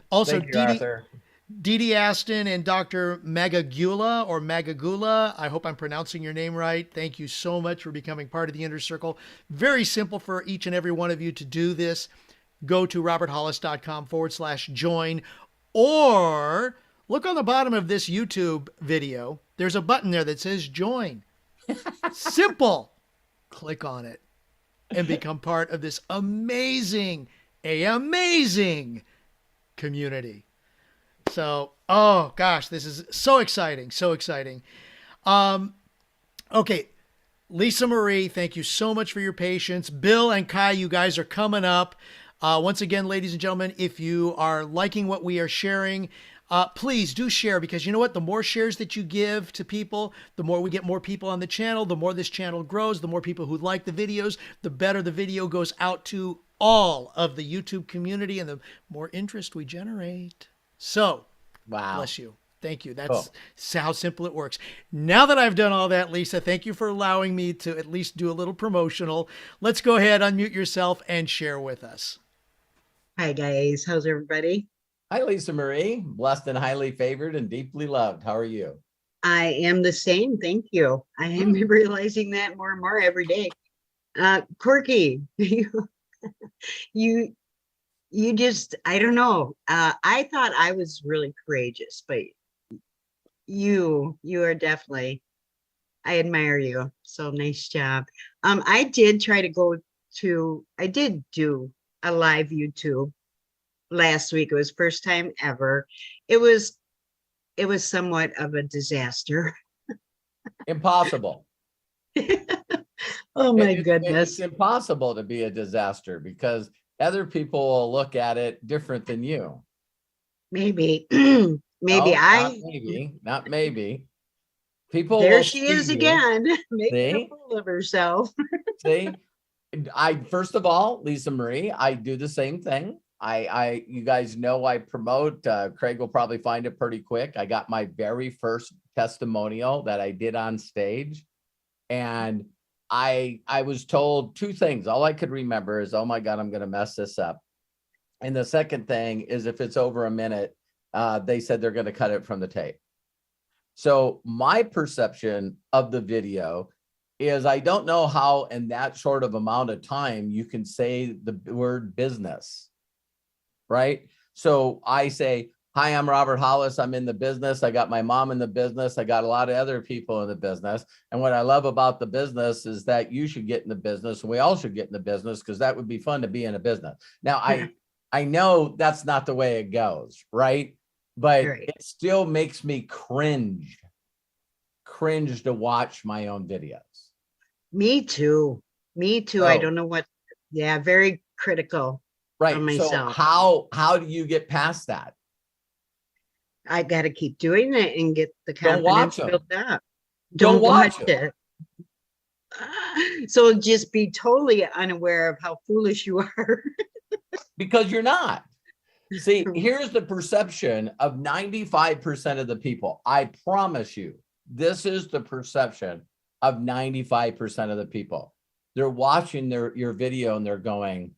Also, Thank you, Arthur. Dee Aston and Dr. Magagula or Magagula. I hope I'm pronouncing your name right. Thank you so much for becoming part of the Inner Circle. Very simple for each and every one of you to do this. Go to roberthollis.com/join, or look on the bottom of this YouTube video. There's a button there that says join. Simple. Click on it and become part of this amazing community. So, oh gosh, this is so exciting. So exciting. Okay. Lisa Marie, thank you so much for your patience. Bill and Kai, you guys are coming up. Once again, ladies and gentlemen, if you are liking what we are sharing, please do share, because you know what? The more shares that you give to people, the more we get more people on the channel, the more this channel grows, the more people who like the videos, the better the video goes out to all of the YouTube community and the more interest we generate. So, Wow. Bless you. Thank you. That's how simple it works. Now that I've done all that, Lisa, thank you for allowing me to at least do a little promotional. Let's go ahead, unmute yourself, and share with us. Hi, guys. How's everybody? Hi, Lisa Marie. Blessed and highly favored and deeply loved. How are you? I am the same. Thank you. I am realizing that more and more every day. Corky, you just, I don't know. I thought I was really courageous, but you are definitely, I admire you. So nice job. I did try to I did do a live YouTube last week. It was first time ever. It was somewhat of a disaster. Impossible. Oh my It's goodness. impossible to be a disaster because other people will look at it different than you. Maybe, No, not maybe. People there will she see is you. again, making See? a fool of herself. See, first of all, Lisa Marie, I do the same thing. You guys know I promote, Craig will probably find it pretty quick. I got my very first testimonial that I did on stage. And I was told 2 things. All I could remember is, oh my God, I'm going to mess this up. And the second thing is, if it's over a minute, they said they're going to cut it from the tape. So my perception of the video is, I don't know how in that short of amount of time you can say the word business, right? So I say, hi, I'm Robert Hollis. I'm in the business. I got my mom in the business. I got a lot of other people in the business. And what I love about the business is that you should get in the business, and we all should get in the business, because that would be fun to be in a business. Now, I know that's not the way it goes, right? But Right. it still makes me cringe to watch my own videos. Me too. I Oh. don't know what. Yeah, very critical. Right. On So myself. how do you get past that? I got to keep doing it and get the Don't watch confidence them. built up. Don't watch it. So just be totally unaware of how foolish you are. Because you're not. See, here's the perception of 95% of the people. I promise you, this is the perception of 95% of the people. They're watching your video and they're going,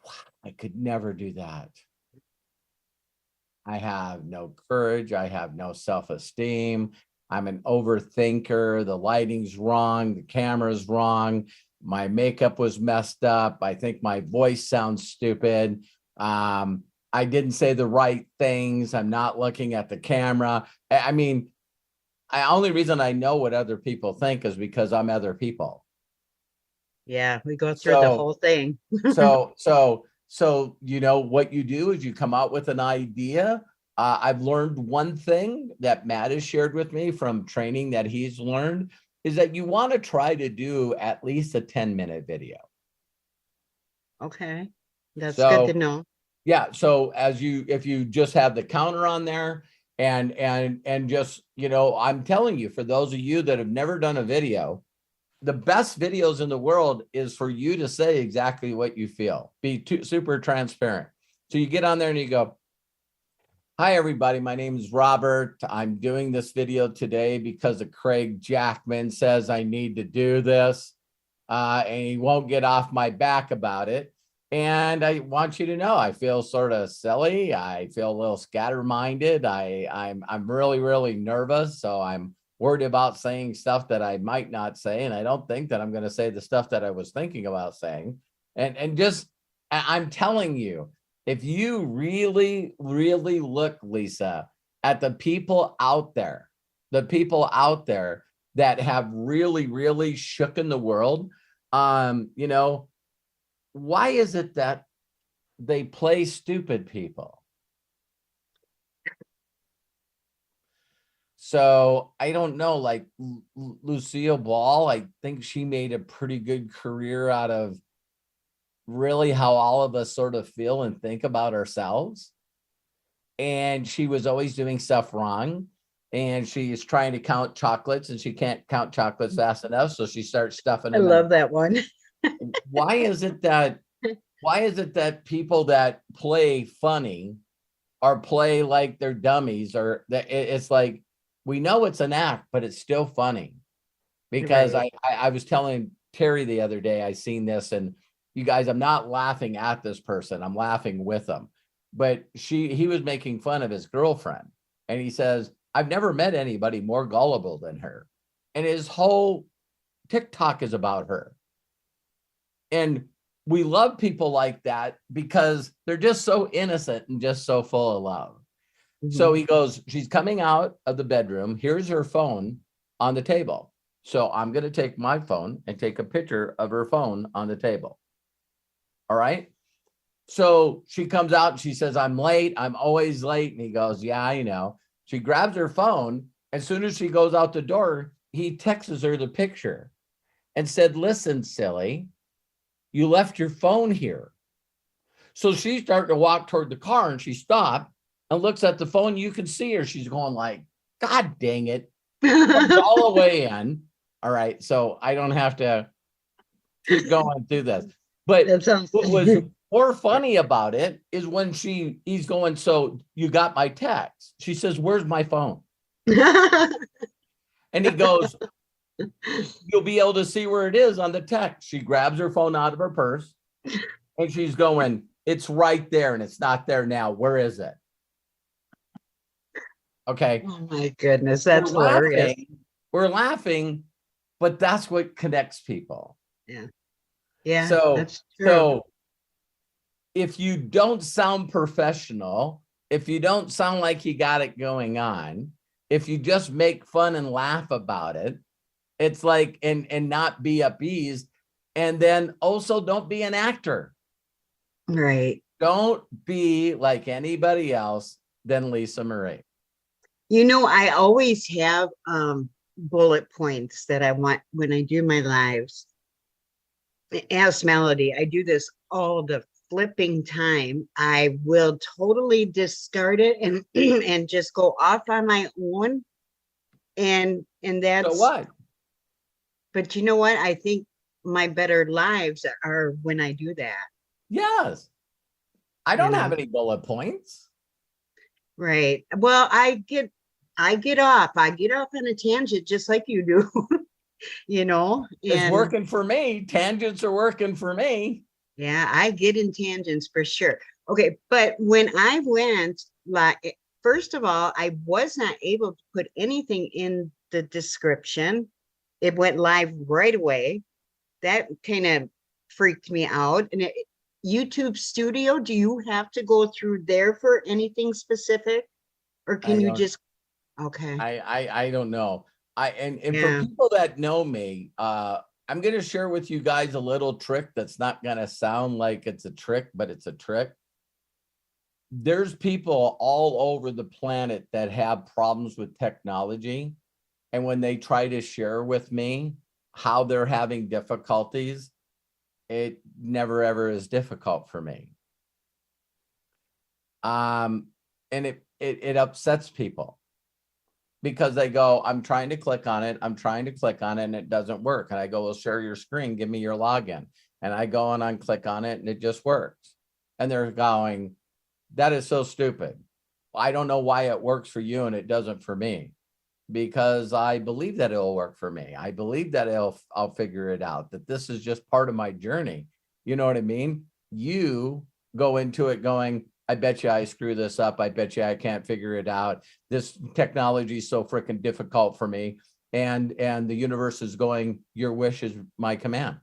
wow, I could never do that. I have no courage. I have no self-esteem. I'm an overthinker. The lighting's wrong. The camera's wrong. My makeup was messed up. I think my voice sounds stupid. I didn't say the right things. I'm not looking at the camera. I mean, only reason I know what other people think is because I'm other people. Yeah, we go through the whole thing. So you know what you do is you come out with an idea. I've learned one thing that Matt has shared with me from training that he's learned is that you want to try to do at least a 10-minute video. Okay, that's So, good to know. yeah, so if you just have the counter on there and just, you know, I'm telling you, for those of you that have never done a video, the best videos in the world is for you to say exactly what you feel. Be super transparent. So you get on there and you go, hi, everybody. My name is Robert. I'm doing this video today because of Craig Jackman says I need to do this. And he won't get off my back about it. And I want you to know I feel sort of silly. I feel a little scatterminded. I'm really, really nervous. So I'm worried about saying stuff that I might not say. And I don't think that I'm going to say the stuff that I was thinking about saying. And just, I'm telling you, if you really, really look, Lisa, at the people out there that have really, really shooken the world, you know, why is it that they play stupid people? So I don't know, like Lucille Ball, I think she made a pretty good career out of really how all of us sort of feel and think about ourselves. And she was always doing stuff wrong. And she's trying to count chocolates and she can't count chocolates fast enough. So she starts stuffing I them. love that one. Why is it that people that play funny or play like they're dummies, or that it's like, we know it's an act, but it's still funny? Because Right. I was telling Terry the other day, I seen this, and you guys, I'm not laughing at this person, I'm laughing with them. But he was making fun of his girlfriend, and he says, I've never met anybody more gullible than her. And his whole TikTok is about her. And we love people like that because they're just so innocent and just so full of love. Mhm. So he goes, she's coming out of the bedroom. Here's her phone on the table. So I'm going to take my phone and take a picture of her phone on the table. All right. So she comes out and she says, I'm late. I'm always late. And he goes, yeah, I know. She grabs her phone. As soon as she goes out the door, he texts her the picture and said, listen, silly, you left your phone here. So she's starting to walk toward the car and she stopped and looks at the phone. You can see her. She's going like, God dang it. Comes all the way in. All right. So I don't have to keep going through this. But That sounds what was more funny about it is when he's going, so you got my text. She says, where's my phone? And he goes, you'll be able to see where it is on the text. She grabs her phone out of her purse and she's going, it's right there and it's not there now. Where is it? Okay. Oh my goodness, that's hilarious. We're laughing, but that's what connects people. Yeah. Yeah. So, that's true. so if you don't sound professional, if you don't sound like you got it going on, if you just make fun and laugh about it, it's like, and not be appeased. And then also don't be an actor. Right. Don't be like anybody else than Lisa Marie. You know, I always have bullet points that I want when I do my lives. Ask Melody, I do this all the flipping time. I will totally discard it and and just go off on my own. And that's So what? But you know what? I think my better lives are when I do that. Yes. I don't You know? have any bullet points. Right. Well, I get off on a tangent just like you do. You know, It's and working for me. Tangents are working for me. yeah, I get in tangents for sure. Okay, but when I went, like, first of all, I was not able to put anything in the description. It went live right away. That kind of freaked me out. And YouTube Studio, do you have to go through there for anything specific? Or can you just, Okay. I don't know. And for Yeah. people that know me, I'm going to share with you guys a little trick that's not going to sound like it's a trick, but it's a trick. There's people all over the planet that have problems with technology. And when they try to share with me how they're having difficulties, it never ever is difficult for me. And it upsets people because they go, I'm trying to click on it. I'm trying to click on it and it doesn't work. And I go, well, share your screen. Give me your login. And I go and unclick on it and it just works. And they're going, that is so stupid. I don't know why it works for you and it doesn't for me, because I believe that it'll work for me. I believe that I'll figure it out, that this is just part of my journey. You know what I mean? You go into it going, I bet you I screw this up. I bet you I can't figure it out. This technology is so freaking difficult for me. And the universe is going, your wish is my command.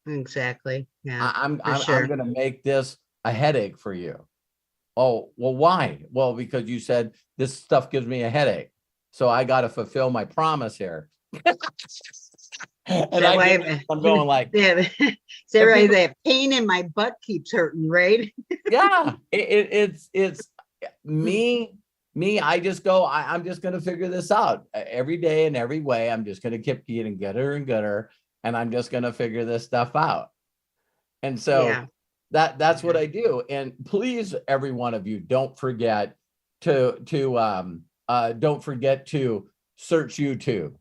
Exactly. Yeah. I'm sure. going to make this a headache for you. Oh, well, why? Well, because you said this stuff gives me a headache. So I got to fulfill my promise here. And That I'm going like, yeah. Is that right? That pain in my butt keeps hurting, right? yeah, it's me. I just go, I'm just going to figure this out every day in every way. I'm just going to keep getting gooder and gooder. And I'm just going to figure this stuff out. And so Yeah. that's what I do. And please, every one of you, don't forget to search YouTube.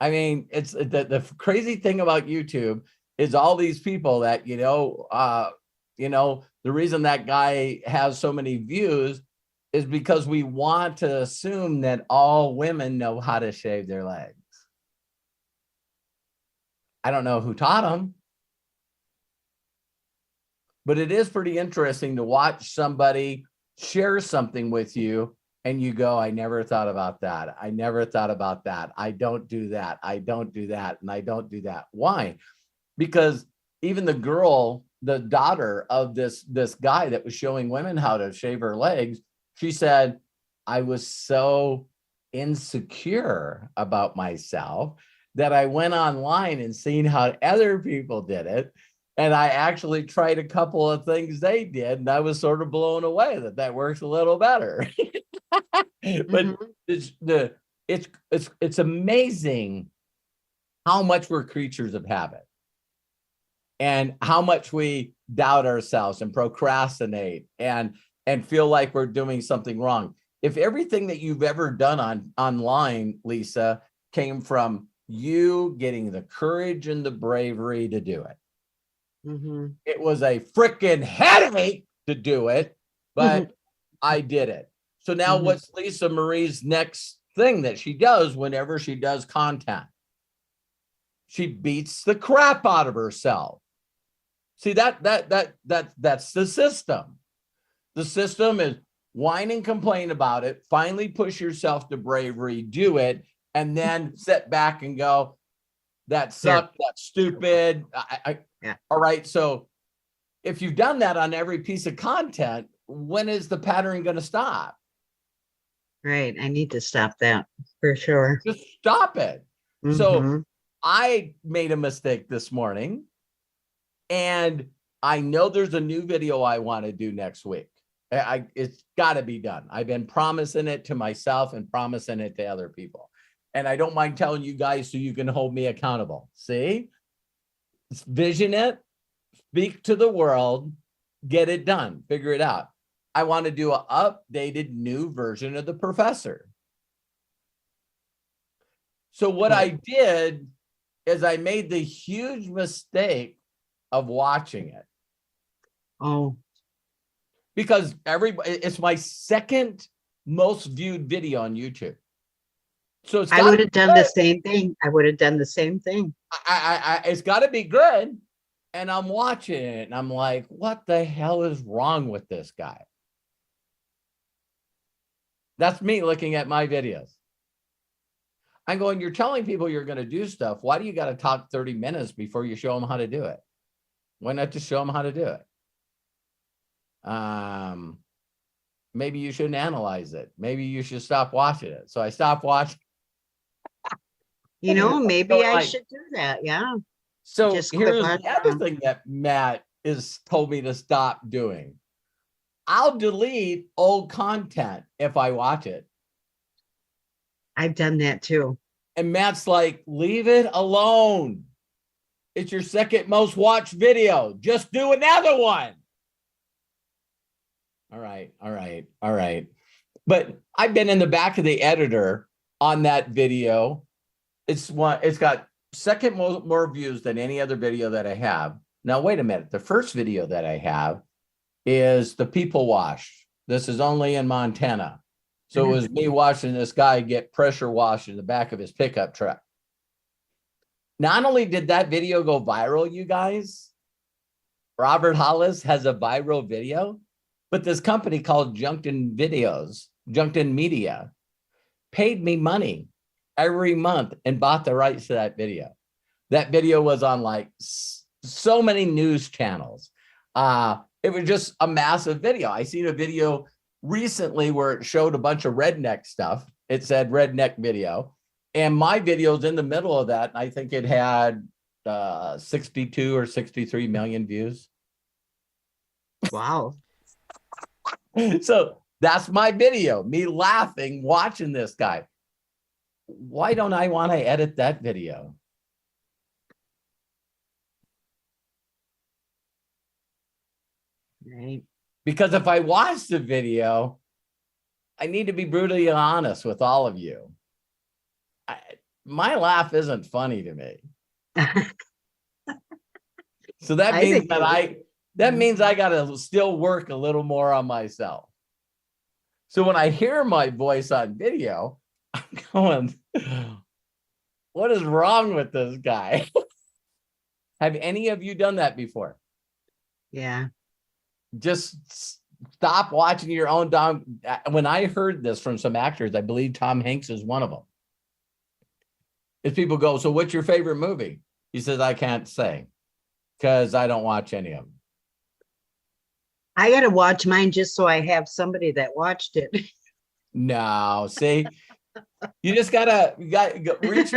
I mean, it's the crazy thing about YouTube is all these people that, the reason that guy has so many views is because we want to assume that all women know how to shave their legs. I don't know who taught them, but it is pretty interesting to watch somebody share something with you and you go, I never thought about that. I never thought about that. I don't do that. I don't do that. And I don't do that. Why? Because even the girl, the daughter of this guy that was showing women how to shave her legs, she said, I was so insecure about myself that I went online and seen how other people did it. And I actually tried a couple of things they did, and I was sort of blown away that works a little better. But it's amazing how much we're creatures of habit and how much we doubt ourselves and procrastinate and feel like we're doing something wrong. If everything that you've ever done online, Lisa, came from you getting the courage and the bravery to do it. It was a freaking headache to do it, but I did it. So now what's Lisa Marie's next thing that she does whenever she does content? She beats the crap out of herself. See, that's the system. The system is whine and complain about it, finally push yourself to bravery, do it, and then sit back and go, that sucked, that's stupid. Yeah. All right. So if you've done that on every piece of content, when is the pattern going to stop? Right. I need to stop that for sure. Just stop it. So I made a mistake this morning, and I know there's a new video I want to do next week. It's got to be done. I've been promising it to myself and promising it to other people. And I don't mind telling you guys so you can hold me accountable. See? Vision it, speak to the world, get it done, figure it out. I want to do an updated new version of The Professor. So what I did is I made the huge mistake of watching it. Oh. Because it's my second most viewed video on YouTube. So I would have done the same thing. I would have done the same thing. It's got to be good. And I'm watching it and I'm like, what the hell is wrong with this guy? That's me looking at my videos. I'm going, you're telling people you're going to do stuff. Why do you got to talk 30 minutes before you show them how to do it? Why not just show them how to do it? maybe you shouldn't analyze it. Maybe you should stop watching it. So I stopped watching. You know, maybe I Like, should do that. Yeah. so Just quit here's watching the other them. thing that Matt is told me to stop doing. I'll delete old content if I watch it. I've done that too. And Matt's like, leave it alone. It's your second most watched video. Just do another one. All right, all right, all right. But I've been in the back of the editor on that video. It's got second more views than any other video that I have. Now, wait a minute. The first video that I have is the people wash. This is only in Montana. So it was me watching this guy get pressure washed in the back of his pickup truck. Not only did that video go viral, you guys, Robert Hollis has a viral video, but this company called Junkton Media, paid me money every month and bought the rights to that video. That video was on like so many news channels. It was just a massive video. I seen a video recently where it showed a bunch of redneck stuff. It said redneck video. And my video's in the middle of that. I think it had 62 or 63 million views. Wow. So that's my video, me laughing, watching this guy. Why don't I want to edit that video? Right. Because if I watch the video, I need to be brutally honest with all of you. My laugh isn't funny to me. So that I means think that means I got to still work a little more on myself. So when I hear my voice on video, I'm going, what is wrong with this guy? Have any of you done that before? Yeah. Just stop watching your own dog. When I heard this from some actors, I believe Tom Hanks is one of them. If people go, so what's your favorite movie? He says, I can't say because I don't watch any of them. I got to watch mine just so I have somebody that watched it. No, see, you just gotta reach.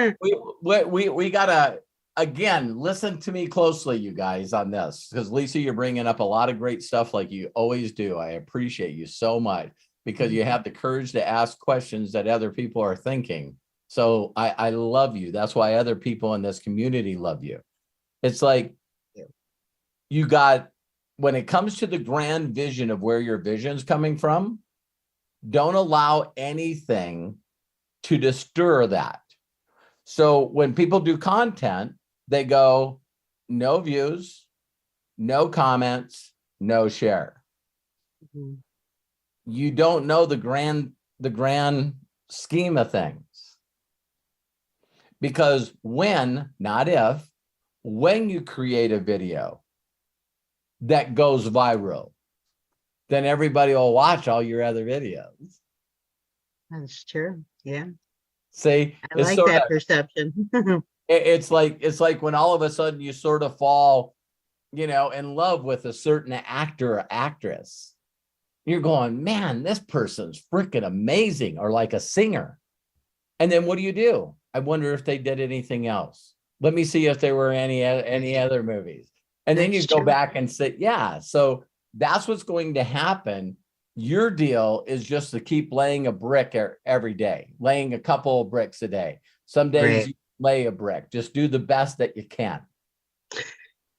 We gotta, again, listen to me closely, you guys, on this, because Lisa, you're bringing up a lot of great stuff like you always do. I appreciate you so much because you have the courage to ask questions that other people are thinking. So I love you. That's why other people in this community love you. It's like you got, when it comes to the grand vision of where your vision's coming from, don't allow anything to disturb that. So when people do content, they go, no views, no comments, no share. Mhm. You don't know the grand scheme of things. Because when, not if, when you create a video that goes viral, then everybody will watch all your other videos. That's true. Yeah. See, I like that perception. it's like when all of a sudden you sort of fall, in love with a certain actor or actress. You're going, man, this person's freaking amazing, or like a singer. And then what do? I wonder if they did anything else. Let me see if there were any other movies. And then you That's go true. back and say, yeah, so that's what's going to happen. Your deal is just to keep laying a brick every day, laying a couple of bricks a day. Some days Right. you lay a brick. Just do the best that you can.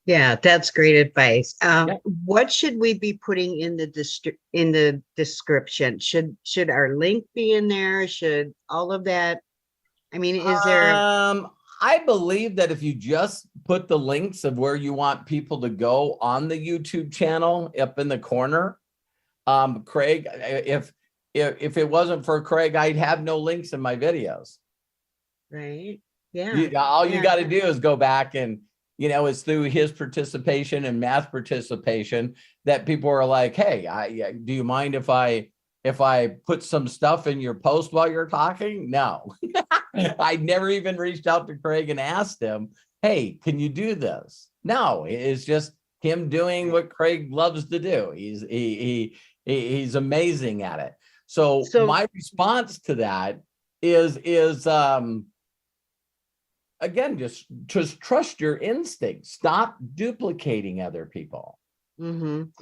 Yeah, that's great advice. Yeah. What should we be putting in the description? Should our link be in there? Should all of that? I mean, is there? I believe that if you just put the links of where you want people to go on the YouTube channel up in the corner, Craig, if it wasn't for Craig, I'd have no links in my videos. Right. Yeah. All you got to do is go back and, it's through his participation and Matt's participation that people are like, hey, do you mind if I put some stuff in your post while you're talking? No. I never even reached out to Craig and asked him, hey, can you do this? No, it's just him doing what Craig loves to do. He's amazing at it. So So- my response to that is again, just trust your instincts. Stop duplicating other people.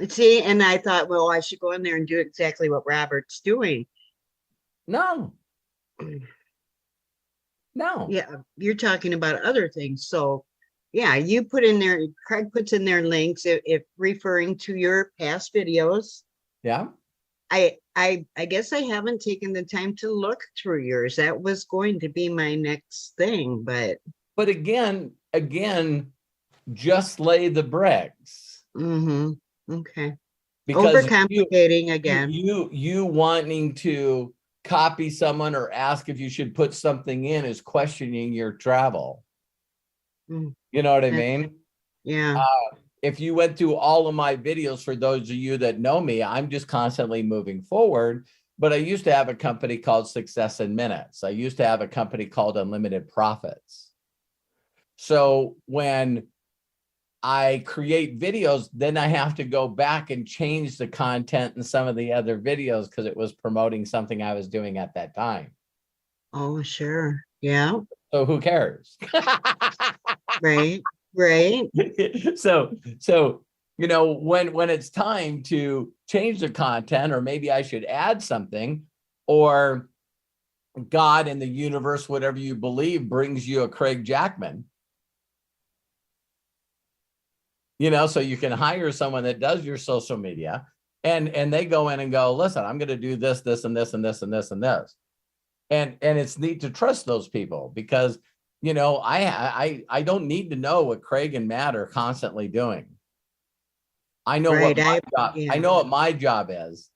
See, and I thought, well, I should go in there and do exactly what Robert's doing. No. Yeah, you're talking about other things. So yeah, you put in there, Craig puts in there links if referring to your past videos. Yeah. I guess I haven't taken the time to look through yours. That was going to be my next thing, but again, just lay the bricks. okay. Because Overcomplicating again. You wanting to copy someone or ask if you should put something in is questioning your travel. Mm. You know what I mean? Yeah. If you went through all of my videos, for those of you that know me, I'm just constantly moving forward. But I used to have a company called Success in Minutes. I used to have a company called Unlimited Profits. So when I create videos, then I have to go back and change the content in some of the other videos because it was promoting something I was doing at that time. Oh, sure. Yeah. So who cares? Right. So you know, when it's time to change the content, or maybe I should add something, or God in the universe, whatever you believe, brings you a Craig Jackman. You know, so you can hire someone that does your social media, and they go in and go, listen, I'm going to do this, this, and this, and this, and this, and this. And it's neat to trust those people because, you know, I don't need to know what Craig and Matt are constantly doing. I know Right, what my job, yeah. I know what my job is.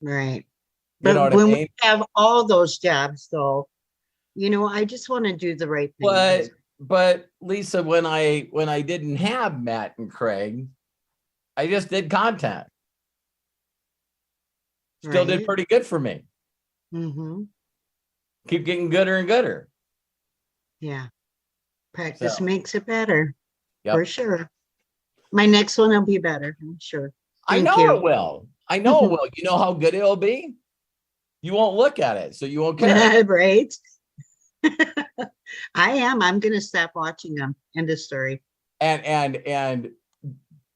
Right. You know But what when I mean? we have all those jobs though, you know, I just want to do the right thing. But Lisa, when I didn't have Matt and Craig, I just did content. Still did Right. pretty good for me. Keep getting gooder and gooder. Yeah. Practice So, makes it better. yep. For sure. My next one will be better, I'm sure. I Thank know you. it will. I know it will. You know how good it'll be? You won't look at it, so you won't care. Right. I'm going to stop watching them. End of story. And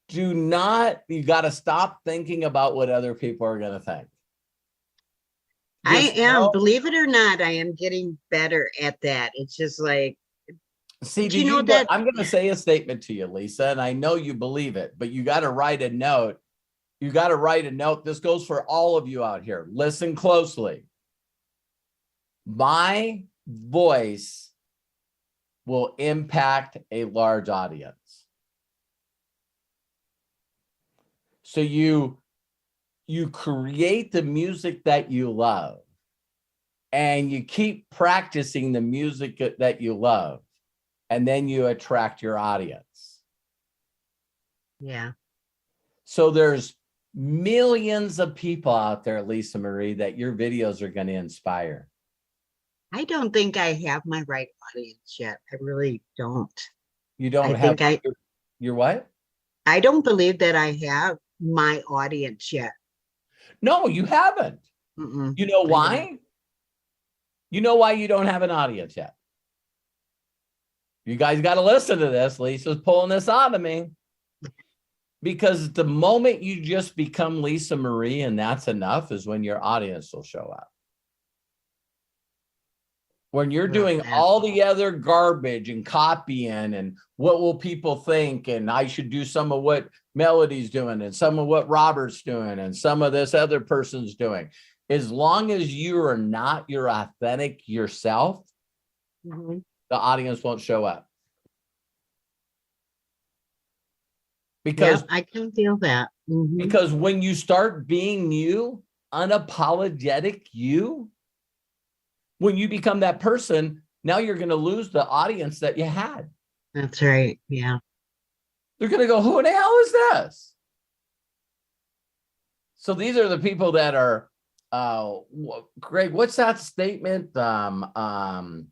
do not, you got to stop thinking about what other people are going to think. Just know- believe it or not, I am getting better at that. It's just like, See, do you know that? I'm going to say a statement to you, Lisa, and I know you believe it, but you got to write a note. You got to write a note. This goes for all of you out here. Listen closely. My voice will impact a large audience. So you create the music that you love, and you keep practicing the music that you love, and then you attract your audience. Yeah. So there's millions of people out there, Lisa Marie, that your videos are going to inspire. I don't think I have my right audience yet. I really don't. You don't you're what? I don't believe that I have my audience yet. No, you haven't. You know why? You know why you don't have an audience yet? You guys got to listen to this. Lisa's pulling this out of me. Because the moment you just become Lisa Marie and that's enough is when your audience will show up. When you're doing all the other garbage and copying and what will people think, and I should do some of what Melody's doing and some of what Robert's doing and some of this other person's doing. As long as you are not your authentic yourself, the audience won't show up. Because I can feel that. Because when you start being you, unapologetic you, when you become that person, now you're going to lose the audience that you had. That's right. Yeah. They're going to go, who the hell is this? So these are the people that are, Greg, what's that statement? An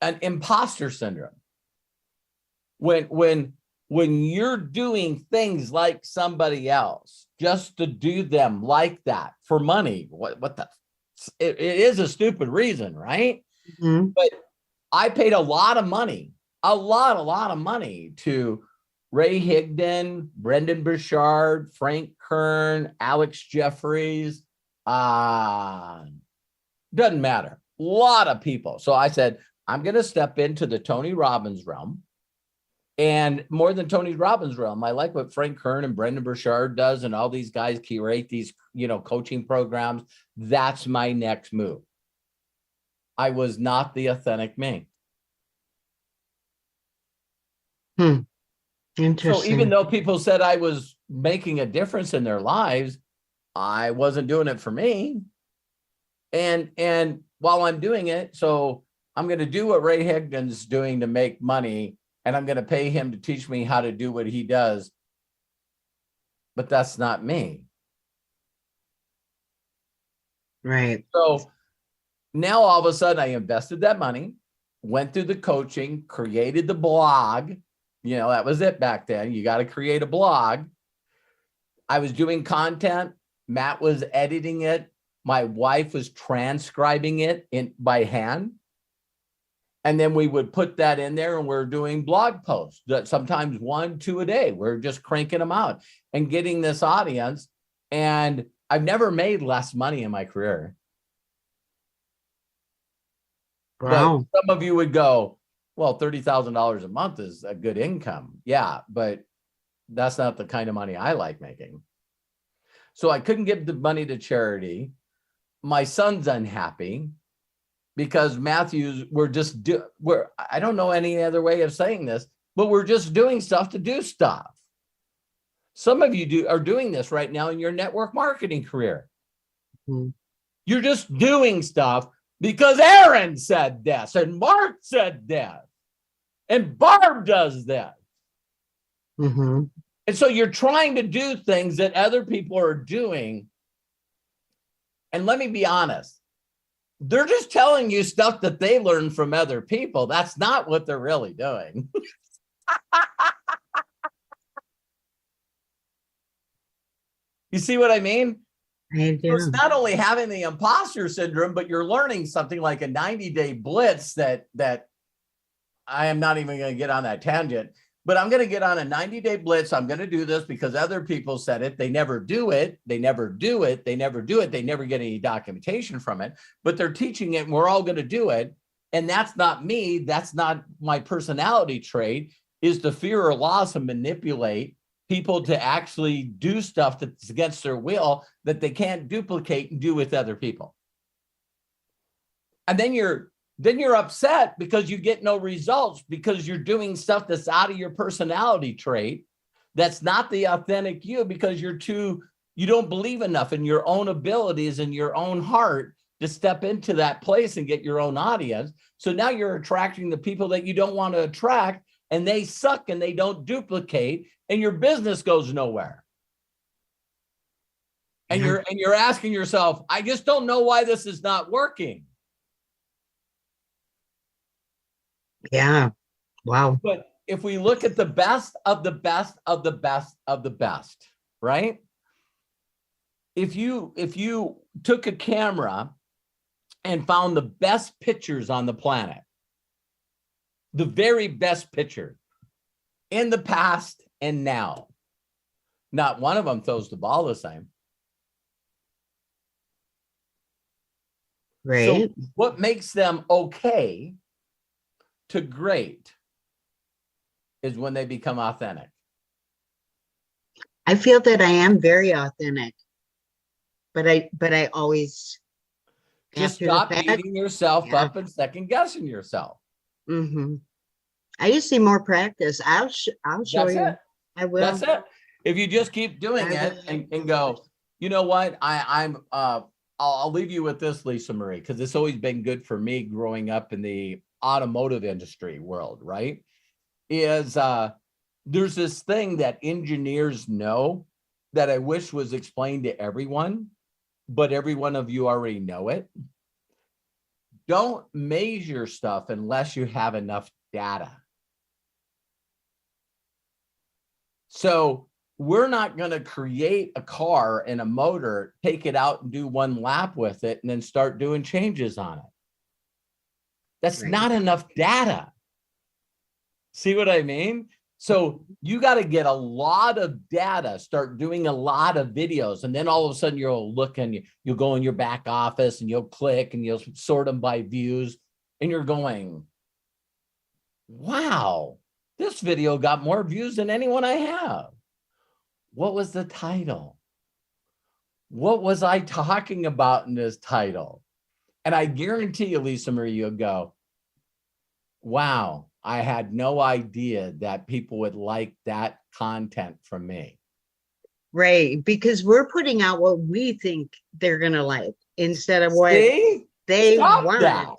imposter syndrome. When you're doing things like somebody else, just to do them like that for money. What the, it is a stupid reason, right? Mhm. But I paid a lot of money to Ray Higdon, Brendan Burchard, Frank Kern, Alex Jeffries. Doesn't matter. A lot of people. So I said, I'm going to step into the Tony Robbins realm. And more than Tony Robbins realm, I like what Frank Kern and Brendan Burchard does, and all these guys curate these, coaching programs. That's my next move. I was not the authentic me. Interesting. So even though people said I was making a difference in their lives, I wasn't doing it for me. And while I'm doing it, so I'm going to do what Ray Higdon's doing to make money, and I'm going to pay him to teach me how to do what he does. But that's not me. Right. So now all of a sudden I invested that money, went through the coaching, created the blog. That was it back then. You got to create a blog. I was doing content. Matt was editing it. My wife was transcribing it by hand. And then we would put that in there, and we're doing blog posts that sometimes 1, 2 a day. We're just cranking them out and getting this audience. And I've never made less money in my career. Wow. But some of you would go, well, $30,000 a month is a good income. Yeah, but that's not the kind of money I like making. So I couldn't give the money to charity. My son's unhappy because Matthews, I don't know any other way of saying this, but we're just doing stuff to do stuff. Some of you are doing this right now in your network marketing career. Mm-hmm. You're just doing stuff because Aaron said this, and Mark said that, and Barb does that. Mm-hmm. And so you're trying to do things that other people are doing. And let me be honest, they're just telling you stuff that they learned from other people. That's not what they're really doing. You see what I mean? I do. It's not only having the imposter syndrome, but you're learning something like a 90-day blitz that I am not even going to get on that tangent, but I'm going to get on a 90-day blitz. I'm going to do this because other people said it. They never do it. They never do it. They never do it. They never get any documentation from it, but they're teaching it, and we're all going to do it. And that's not me. That's not my personality trait, is to fear or loss and manipulate people to actually do stuff that's against their will that they can't duplicate and do with other people. And then you're upset because you get no results because you're doing stuff that's out of your personality trait. That's not the authentic you, because you don't believe enough in your own abilities and your own heart to step into that place and get your own audience. So now you're attracting the people that you don't want to attract, and they suck and they don't duplicate, and your business goes nowhere. And you're asking yourself, I just don't know why this is not working. Yeah. Wow. But if we look at the best of the best of the best of the best, right? If you took a camera and found the best pictures on the planet, the very best picture in the past and now, not one of them throws the ball the same. Right. So what makes them okay to great is when they become authentic. I feel that I am very authentic, but I always, Just after the stop fact, beating yourself yeah. up and second guessing yourself. Mm-hmm. I just need more practice. I'll show That's you. it. I will. That's it. If you just keep doing I it will. and go, you know what? I'll leave you with this, Lisa Marie, because it's always been good for me growing up in the automotive industry world, right? Is there's this thing that engineers know that I wish was explained to everyone, but every one of you already know it. Don't measure stuff unless you have enough data. So we're not going to create a car and a motor, take it out and do one lap with it, and then start doing changes on it. That's Right. not enough data. See what I mean? So you got to get a lot of data, start doing a lot of videos, and then all of a sudden you'll look and you'll go in your back office and you'll click and you'll sort them by views, and you're going, wow, this video got more views than anyone I have. What was the title? What was I talking about in this title? And I guarantee you, Lisa Marie, you'll go, wow, I had no idea that people would like that content from me. Right. Because we're putting out what we think they're going to like instead of what See? they Stop want. that.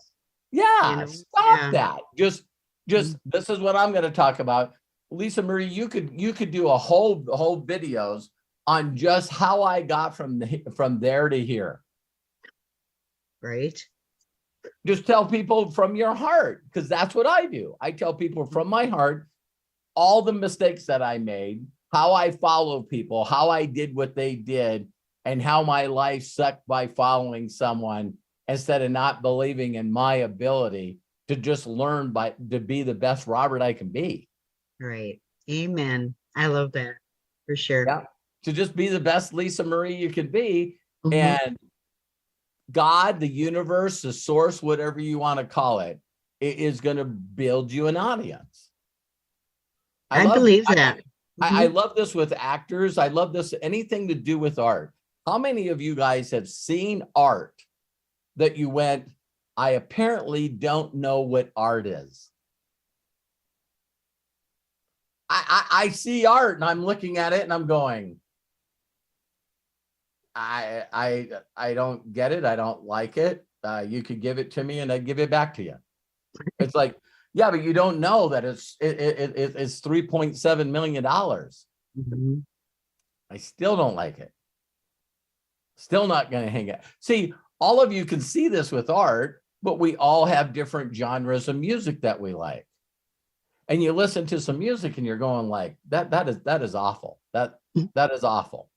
Yeah, You know? stop Yeah. that. Just this is what I'm going to talk about. Lisa Marie, you could do a whole videos on just how I got from there to here. Right. Just tell people from your heart, because that's what I do. I tell people from my heart all the mistakes that I made, how I follow people, how I did what they did, and how my life sucked by following someone instead of not believing in my ability to just learn to be the best Robert I can be. Right. Amen. I love that for sure. Yeah. To just be the best Lisa Marie you can be. Mhm. And God, the universe, the source, whatever you want to call it, it is going to build you an audience. I believe that. I love this with actors. I love this, anything to do with art. How many of you guys have seen art that you went, I apparently don't know what art is? I see art and I'm looking at it and I'm going, I don't get it. I don't like it. You could give it to me and I'd give it back to you. It's like, yeah, but you don't know that it's $3.7 million. Mhm. I still don't like it. Still not going to hang it. See, all of you can see this with art, but we all have different genres of music that we like. And you listen to some music and you're going like, that is awful. That is awful.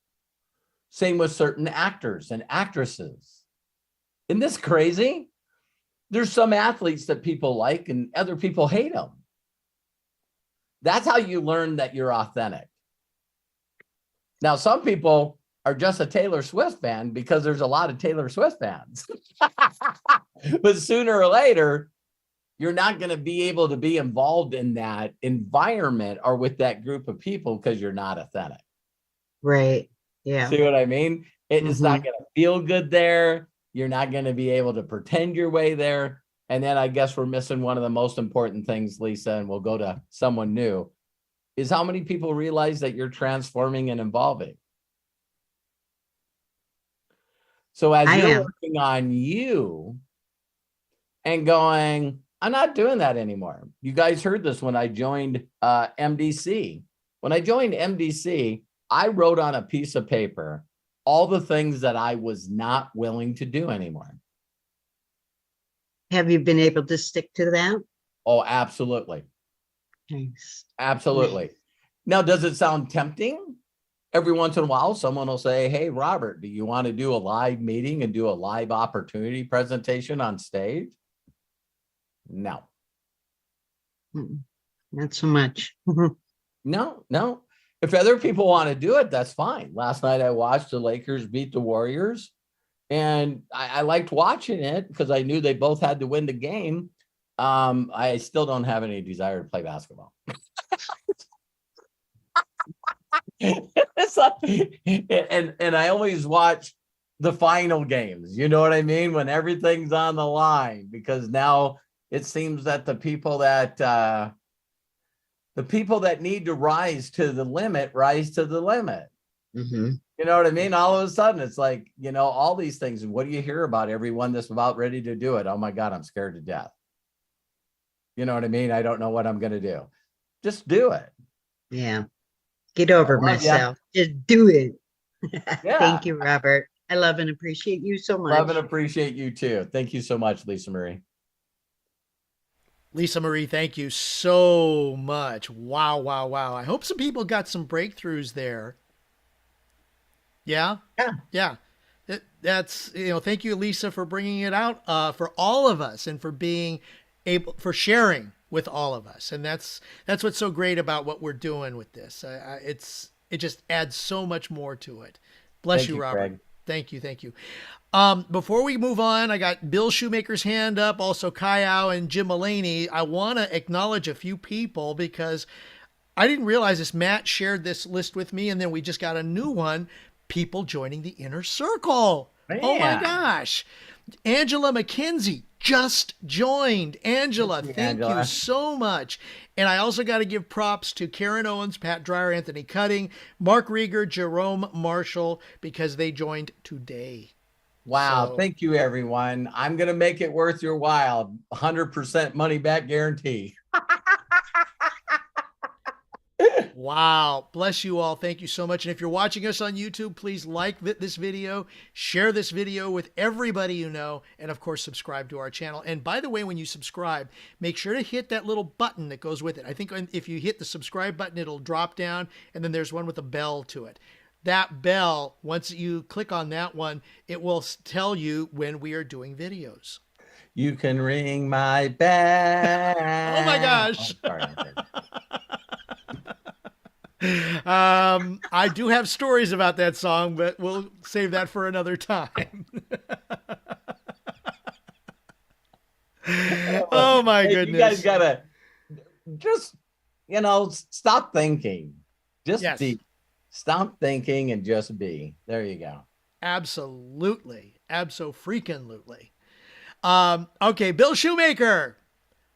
Same with certain actors and actresses. Isn't this crazy? There's some athletes that people like and other people hate them. That's how you learn that you're authentic. Now, some people are just a Taylor Swift fan because there's a lot of Taylor Swift fans. But sooner or later, you're not going to be able to be involved in that environment or with that group of people because you're not authentic. Right. Yeah. See what I mean? It's not going to feel good there. You're not going to be able to pretend your way there. And then I guess we're missing one of the most important things, Lisa, and we'll go to someone new, is how many people realize that you're transforming and evolving. So as you're working on you and going, I'm not doing that anymore. You guys heard this when I joined MDC. When I joined MDC, I wrote on a piece of paper all the things that I was not willing to do anymore. Have you been able to stick to that? Oh, absolutely. Nice. Absolutely. Nice. Now, does it sound tempting? Every once in a while, someone will say, hey, Robert, do you want to do a live meeting and do a live opportunity presentation on stage? No. Not so much. No. If other people want to do it, that's fine. Last night I watched the Lakers beat the Warriors, and I liked watching it because I knew they both had to win the game. I still don't have any desire to play basketball. It's like, and I always watch the final games. You know what I mean? When everything's on the line, because now it seems that the people that need to rise to the limit. You know what I mean? All of a sudden, it's like, all these things. What do you hear about everyone that's about ready to do it? Oh my God, I'm scared to death. You know what I mean? I don't know what I'm going to do. Just do it. Yeah. Get over myself. Just do it. Yeah. Thank you, Robert. I love and appreciate you so much. Love and appreciate you too. Thank you so much, Lisa Marie. Lisa Marie, thank you so much. Wow, wow, wow. I hope some people got some breakthroughs there. Yeah, Yeah. yeah. That's, thank you, Lisa, for bringing it out for all of us and for being for sharing with all of us. And that's what's so great about what we're doing with this. It just adds so much more to it. Bless Thank you, you, Robert. Craig. Thank you, thank you. Before we move on, I got Bill Shoemaker's hand up, also Kyle and Jim Mulaney. I want to acknowledge a few people because I didn't realize this. Matt shared this list with me, and then we just got a new one. People joining the inner circle. Oh my Man. gosh. Angela McKenzie just joined. Angela, Thank you, thank you Angela. so much. And I also got to give props to Karen Owens, Pat Dreyer, Anthony Cutting, Mark Rieger, Jerome Marshall, because they joined today. Wow. So- Thank you, everyone. I'm going to make it worth your while. 100% money back guarantee. Wow. Bless you all. Thank you so much. And if you're watching us on YouTube, please like this video, share this video with everybody you know, and of course, subscribe to our channel. And by the way, when you subscribe, make sure to hit that little button that goes with it. I think if you hit the subscribe button, it'll drop down, and then there's one with a bell to it. That bell, once you click on that one, it will tell you when we are doing videos. You can ring my bell. Oh my gosh. Oh, sorry. I do have stories about that song, but we'll save that for another time. Oh my Hey, goodness. you guys gotta just, stop thinking. Just Yes. be. Stop thinking and just be. There you go. Absolutely. Abso-freaking-lutely. Okay, Bill Shoemaker.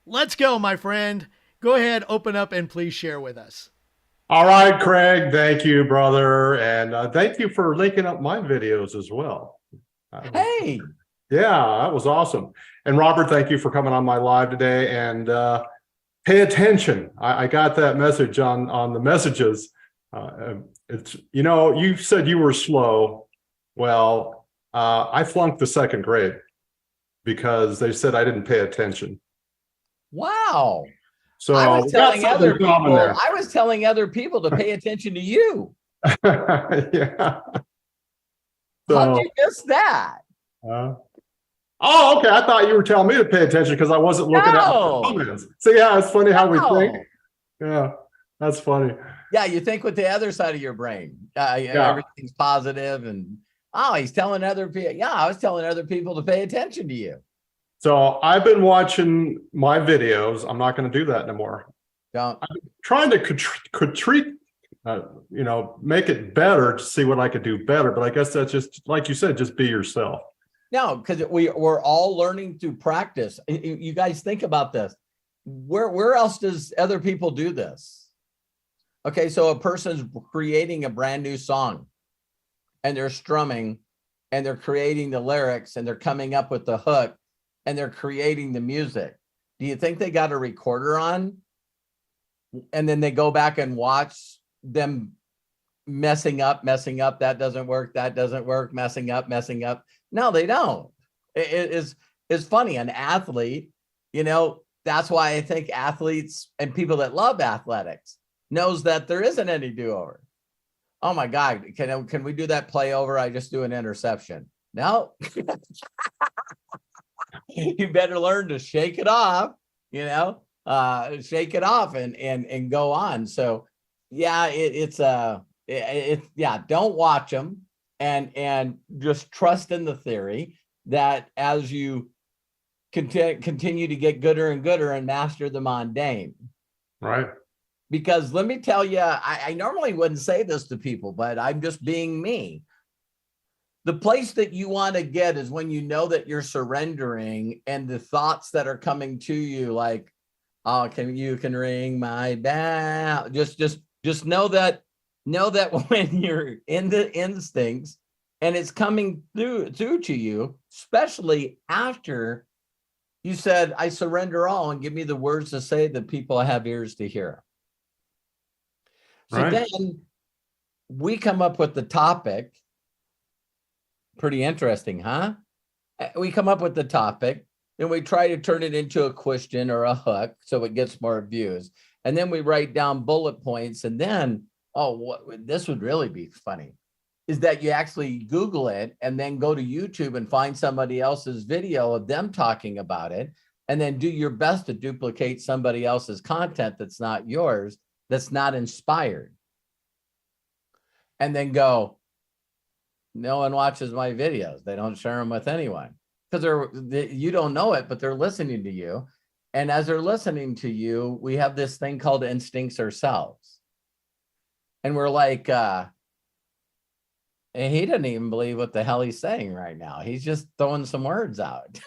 Let's go, my friend. Go ahead, open up, and please share with us. All right, Craig. Thank you, brother. And thank you for linking up my videos as well. Hey, Yeah, that was awesome. And Robert, thank you for coming on my live today. And pay attention. I got that message on the messages. It's, you said you were slow. Well, I flunked the second grade because they said I didn't pay attention. wow. So I was we got telling other something in common people. there. I was telling other people to pay attention to you. Yeah. How'd So, you miss that? oh, okay. I thought you were telling me to pay attention because I wasn't looking at No. the comments. So yeah, it's funny how we No. think. Yeah, that's funny. Yeah, you think with the other side of your brain. Everything's positive and he's telling other people. Yeah, I was telling other people to pay attention to you. So I've been watching my videos. I'm not going to do that anymore. Don't. Trying to make it better to see what I could do better. But I guess that's just like you said, just be yourself. No, because we're all learning through practice. You guys think about this. Where else does other people do this? Okay, so a person's creating a brand new song and they're strumming and they're creating the lyrics and they're coming up with the hook and they're creating the music. Do you think they got a recorder on? And then they go back and watch them messing up, that doesn't work, messing up. No, they don't. It's funny. An athlete, that's why I think athletes and people that love athletics knows that there isn't any do-over. Oh my God, can we do that play over? I just do an interception. No. You better learn to shake it off, shake it off and go on. So yeah, don't watch them and just trust in the theory that as you continue to get gooder and gooder and master the mundane. Right. Because let me tell you, I normally wouldn't say this to people, but I'm just being me. The place that you want to get is when you know that you're surrendering and the thoughts that are coming to you, like, oh, you can ring my bell. Just know that when you're in the instincts and it's coming through to you, especially after you said, I surrender all, and give me the words to say that people have ears to hear. So Right. then we come up with the topic. Pretty interesting, huh? We come up with the topic Then we try to turn it into a question or a hook so it gets more views. And then we write down bullet points. And then, this would really be funny, is that you actually Google it and then go to YouTube and find somebody else's video of them talking about it. And then do your best to duplicate somebody else's content that's not yours, that's not inspired. And then go, no one watches my videos. They don't share them with anyone. Because you don't know it, but they're listening to you. And as they're listening to you, we have this thing called instincts ourselves. And we're like, and he doesn't even believe what the hell he's saying right now. He's just throwing some words out.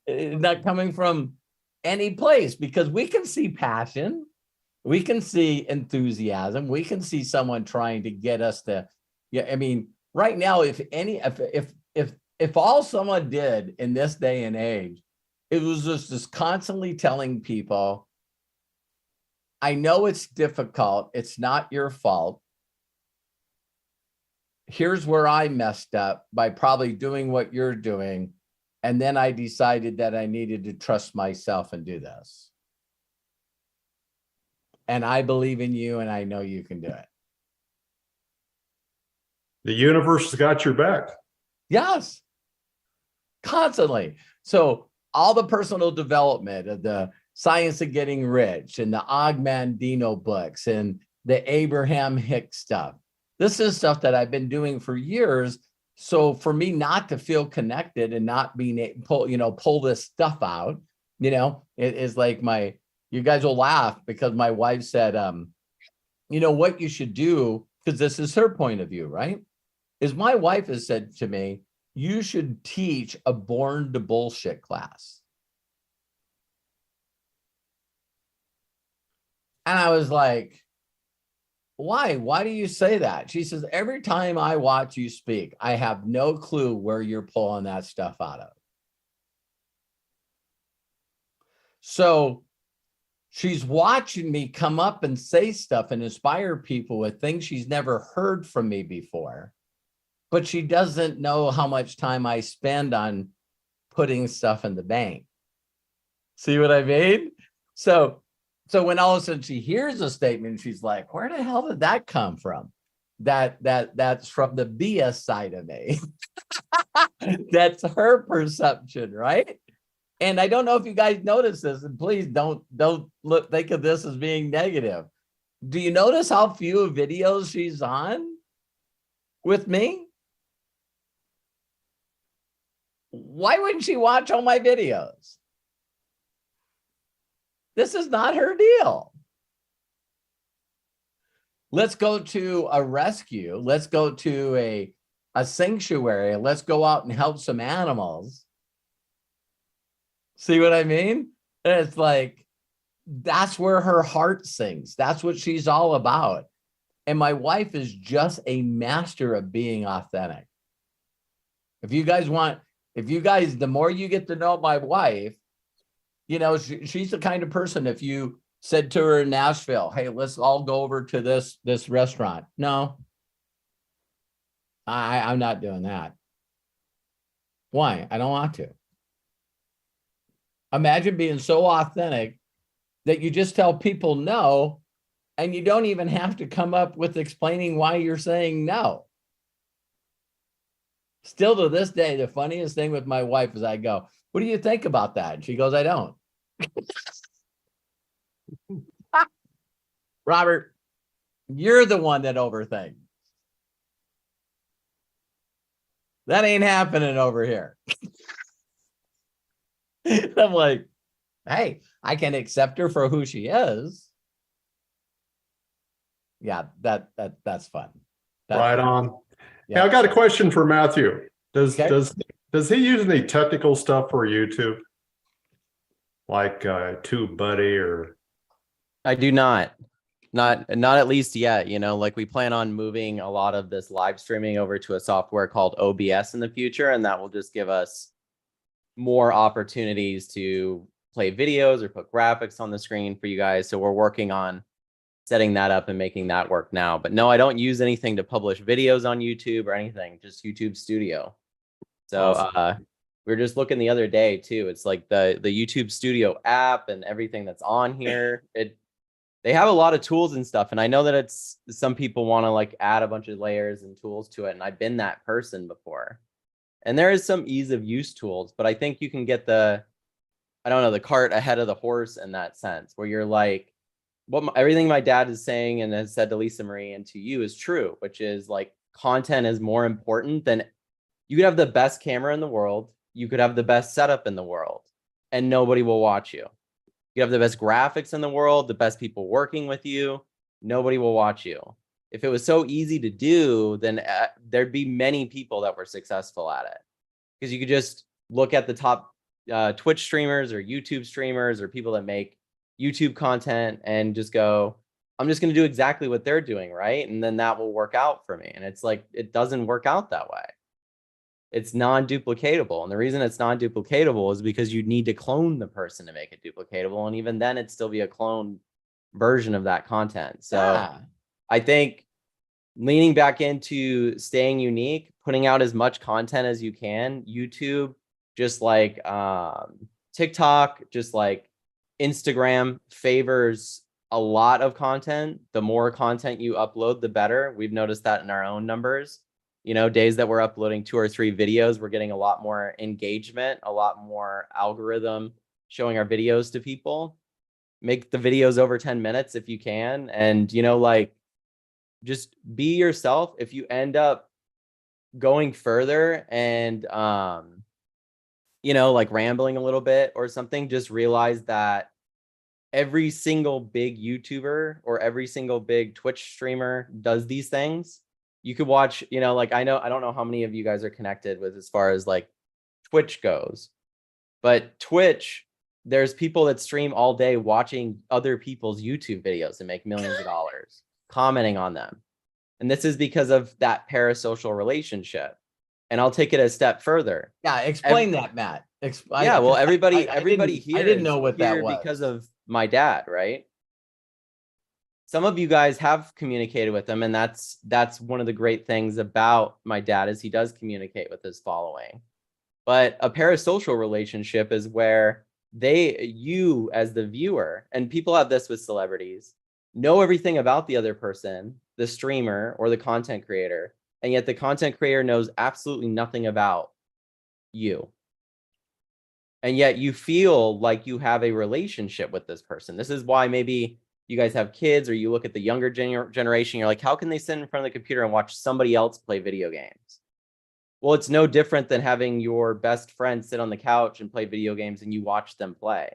Not coming from any place, because we can see passion. We can see enthusiasm. We can see someone trying to get us to, I mean, right now, if all someone did in this day and age, it was just constantly telling people, I know it's difficult. It's not your fault. Here's where I messed up by probably doing what you're doing. And then I decided that I needed to trust myself and do this. And I believe in you, and I know you can do it. The universe has got your back. Yes, constantly. So all the personal development of the Science of Getting Rich and the Og Mandino books and the Abraham Hicks stuff. This is stuff that I've been doing for years. So for me not to feel connected and not being able to pull this stuff out, it is like you guys will laugh because my wife said, what you should do, because this is her point of view, right? Is my wife has said to me, you should teach a born to bullshit class. And I was like, why? Why do you say that? She says, every time I watch you speak, I have no clue where you're pulling that stuff out of. So she's watching me come up and say stuff and inspire people with things she's never heard from me before. But she doesn't know how much time I spend on putting stuff in the bank. See what I mean? So when all of a sudden she hears a statement, she's like, where the hell did that come from? That's from the BS side of me. That's her perception, right? And I don't know if you guys notice this, and please don't think of this as being negative. Do you notice how few videos she's on with me? Why wouldn't she watch all my videos? This is not her deal. Let's go to a rescue. Let's go to a sanctuary. Let's go out and help some animals. See what I mean? And it's like, that's where her heart sings. That's what she's all about. And my wife is just a master of being authentic. The more you get to know my wife, she's the kind of person, if you said to her in Nashville, hey, let's all go over to this restaurant. No, I'm not doing that. Why? I don't want to. Imagine being so authentic that you just tell people no, and you don't even have to come up with explaining why you're saying no. Still to this day, the funniest thing with my wife is I go, what do you think about that? And she goes, I don't. Robert, you're the one that overthinks. That ain't happening over here. I'm like, hey, I can accept her for who she is. Yeah, that's fun. Right on. Yeah. Hey, I got a question for Matthew. Does he use any technical stuff for YouTube? Like TubeBuddy or? I do not at least yet. Like we plan on moving a lot of this live streaming over to a software called OBS in the future, and that will just give us more opportunities to play videos or put graphics on the screen for you guys. So we're working on setting that up and making that work now. But no, I don't use anything to publish videos on YouTube or anything, just YouTube Studio. So Awesome. we were just looking the other day too. It's like the YouTube Studio app and everything that's on here. They have a lot of tools and stuff. And I know that it's some people want to like add a bunch of layers and tools to it. And I've been that person before. And there is some ease of use tools, but I think you can get the cart ahead of the horse in that sense, where you're like, everything my dad is saying and has said to Lisa Marie and to you is true, which is like content is more important than you could have the best camera in the world. You could have the best setup in the world and nobody will watch you. You have the best graphics in the world, the best people working with you. Nobody will watch you. If it was so easy to do, then there'd be many people that were successful at it. Because you could just look at the top Twitch streamers or YouTube streamers or people that make YouTube content and just go, I'm just going to do exactly what they're doing, right? And then that will work out for me. And it's like, it doesn't work out that way. It's non-duplicatable. And the reason it's non-duplicatable is because you need to clone the person to make it duplicatable. And even then it'd still be a cloned version of that content. So I think leaning back into staying unique, putting out as much content as you can, YouTube, just like TikTok, just like Instagram favors a lot of content. The more content you upload, the better. We've noticed that in our own numbers. You know, days that we're uploading 2 or 3 videos, we're getting a lot more engagement, a lot more algorithm showing our videos to people. Make the videos over 10 minutes if you can. And, you know, like, just be yourself. If you end up going further and, you know, like rambling a little bit or something, just realize that every single big YouTuber or every single big Twitch streamer does these things. You could watch, you know, like I don't know how many of you guys are connected with as far as like Twitch goes, but Twitch, there's people that stream all day watching other people's YouTube videos and make millions of dollars, commenting on them. And this is because of that parasocial relationship. And I'll take it a step further. Yeah, explain that, Matt. Yeah, well, everybody here I didn't is know what that here was because of my dad, right? Some of you guys have communicated with him, and that's one of the great things about my dad is he does communicate with his following. But a parasocial relationship is where you as the viewer, and people have this with celebrities, know everything about the other person, the streamer or the content creator, and yet the content creator knows absolutely nothing about you. And yet you feel like you have a relationship with this person. This is why maybe you guys have kids or you look at the younger generation, you're like, how can they sit in front of the computer and watch somebody else play video games? Well, it's no different than having your best friend sit on the couch and play video games and you watch them play,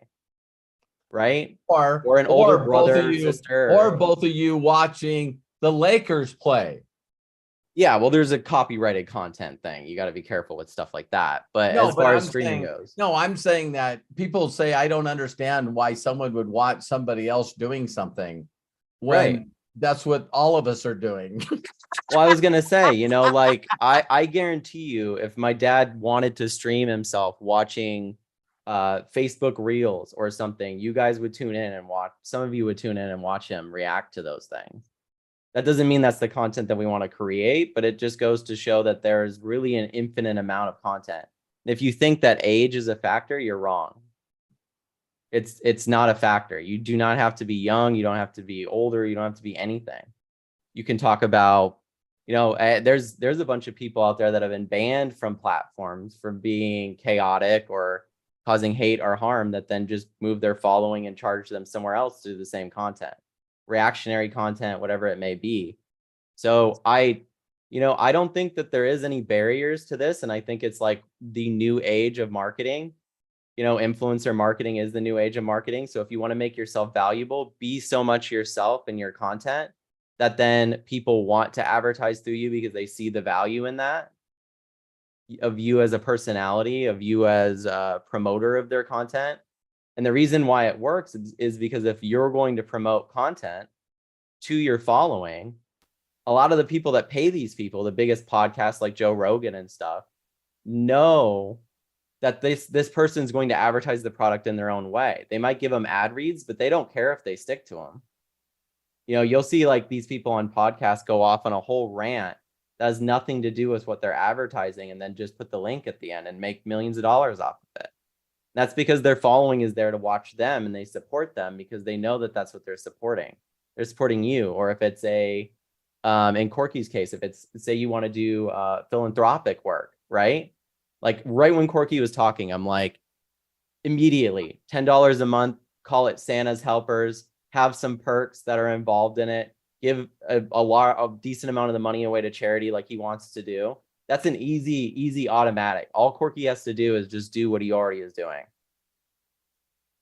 right? Or an older brother or sister. Or both of you watching the Lakers play. Yeah, well, there's a copyrighted content thing. You got to be careful with stuff like that. But as far as streaming goes. No, I'm saying that people say, I don't understand why someone would watch somebody else doing something when that's what all of us are doing. Well, I was going to say, you know, like I guarantee you if my dad wanted to stream himself watching Facebook Reels or something, you guys would tune in and watch. Some of you would tune in and watch him react to those things. That doesn't mean that's the content that we want to create, but it just goes to show that there's really an infinite amount of content. If you think that age is a factor, you're wrong. It's not a factor. You do not have to be young. You don't have to be older. You don't have to be anything. You can talk about, you know, there's a bunch of people out there that have been banned from platforms for being chaotic or causing hate or harm that then just move their following and charge them somewhere else to do the same content. Reactionary content, whatever it may be. So I don't think that there is any barriers to this. And I think it's like the new age of marketing. You know, influencer marketing is the new age of marketing. So if you want to make yourself valuable, be so much yourself in your content that then people want to advertise through you because they see the value in that, of you as a personality, of you as a promoter of their content. And the reason why it works is because if you're going to promote content to your following, a lot of the people that pay these people, the biggest podcasts like Joe Rogan and stuff, know that this person's going to advertise the product in their own way. They might give them ad reads, but they don't care if they stick to them. You know, you'll see like these people on podcasts go off on a whole rant that has nothing to do with what they're advertising, and then just put the link at the end and make millions of dollars off of it. That's because their following is there to watch them, and they support them because they know that that's what they're supporting. They're supporting you. Or if it's in Corky's case, if it's, say you want to do philanthropic work, right? Like right when Corky was talking, I'm like, immediately $10 a month, call it Santa's Helpers, have some perks that are involved in it, give a decent amount of the money away to charity like he wants to do. That's an easy automatic. All Corky has to do is just do what he already is doing.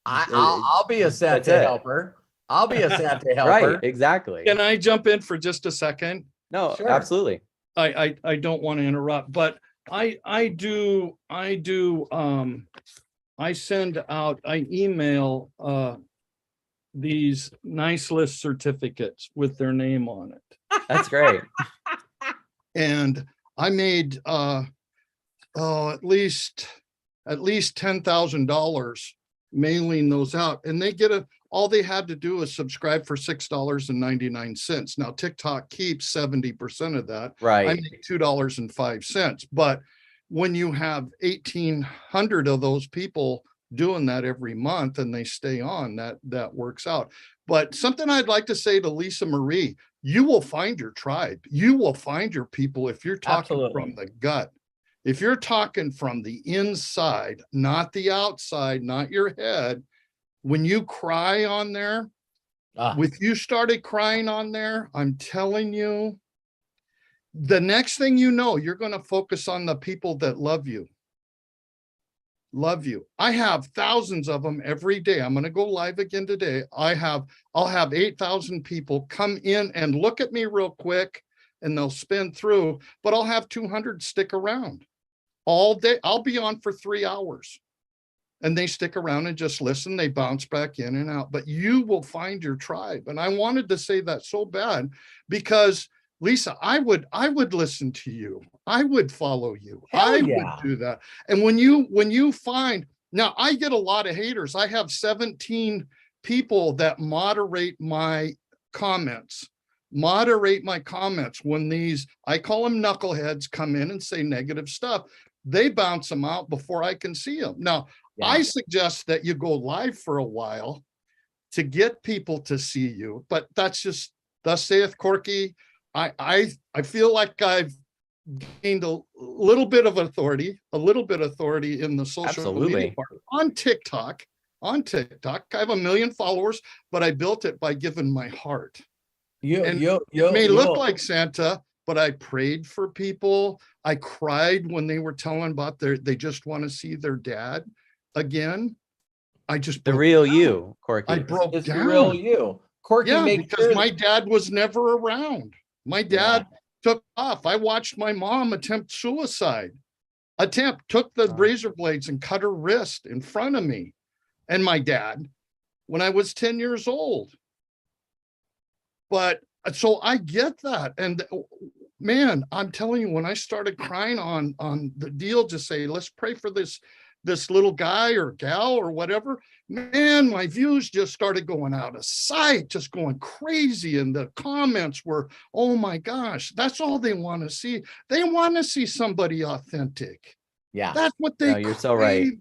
I'll be a Santa helper. I'll be a Santa helper. Right, exactly. Can I jump in for just a second? No, Sure. absolutely. I don't want to interrupt, but I email these nice list certificates with their name on it. That's great. And I made at least $10,000 mailing those out, and they get all they had to do is subscribe for $6.99. Now TikTok keeps 70% of that. Right. I make $2.05. But when you have 1,800 of those people doing that every month and they stay on, that works out. But something I'd like to say to Lisa Marie, you will find your tribe. You will find your people if you're talking Absolutely. from the gut. If you're talking from the inside, not the outside, not your head, when you cry on there, with you started crying on there, I'm telling you, the next thing you know, you're going to focus on the people that love you. Love you. I have thousands of them every day. I'm going to go live again today. I'll have 8,000 people come in and look at me real quick, and they'll spin through, but I'll have 200 stick around all day. I'll be on for 3 hours. And they stick around and just listen. They bounce back in and out, but you will find your tribe. And I wanted to say that so bad because Lisa, I would listen to you. I would follow you. I would do that. And when you find, now I get a lot of haters. I have 17 people that moderate my comments when these, I call them knuckleheads, come in and say negative stuff. They bounce them out before I can see them. Now, I suggest that you go live for a while to get people to see you, but that's just, thus saith Corky. I feel like I've gained a little bit of authority in the social media part. On TikTok. I have 1 million followers, but I built it by giving my heart. It may look like Santa, but I prayed for people. I cried when they were telling about they just want to see their dad again. I just the real you, Corky. I broke down. The real you. Corky, because my dad was never around. My dad took off. I watched my mom attempt suicide. Took the razor blades and cut her wrist in front of me and my dad when I was 10 years old. But so I get that. And man, I'm telling you, when I started crying on the deal to say, let's pray for this little guy or gal or whatever, man, my views just started going out of sight, just going crazy. And the comments were, oh my gosh, that's all they want to see. They want to see somebody authentic. Yeah. That's what they you're so right.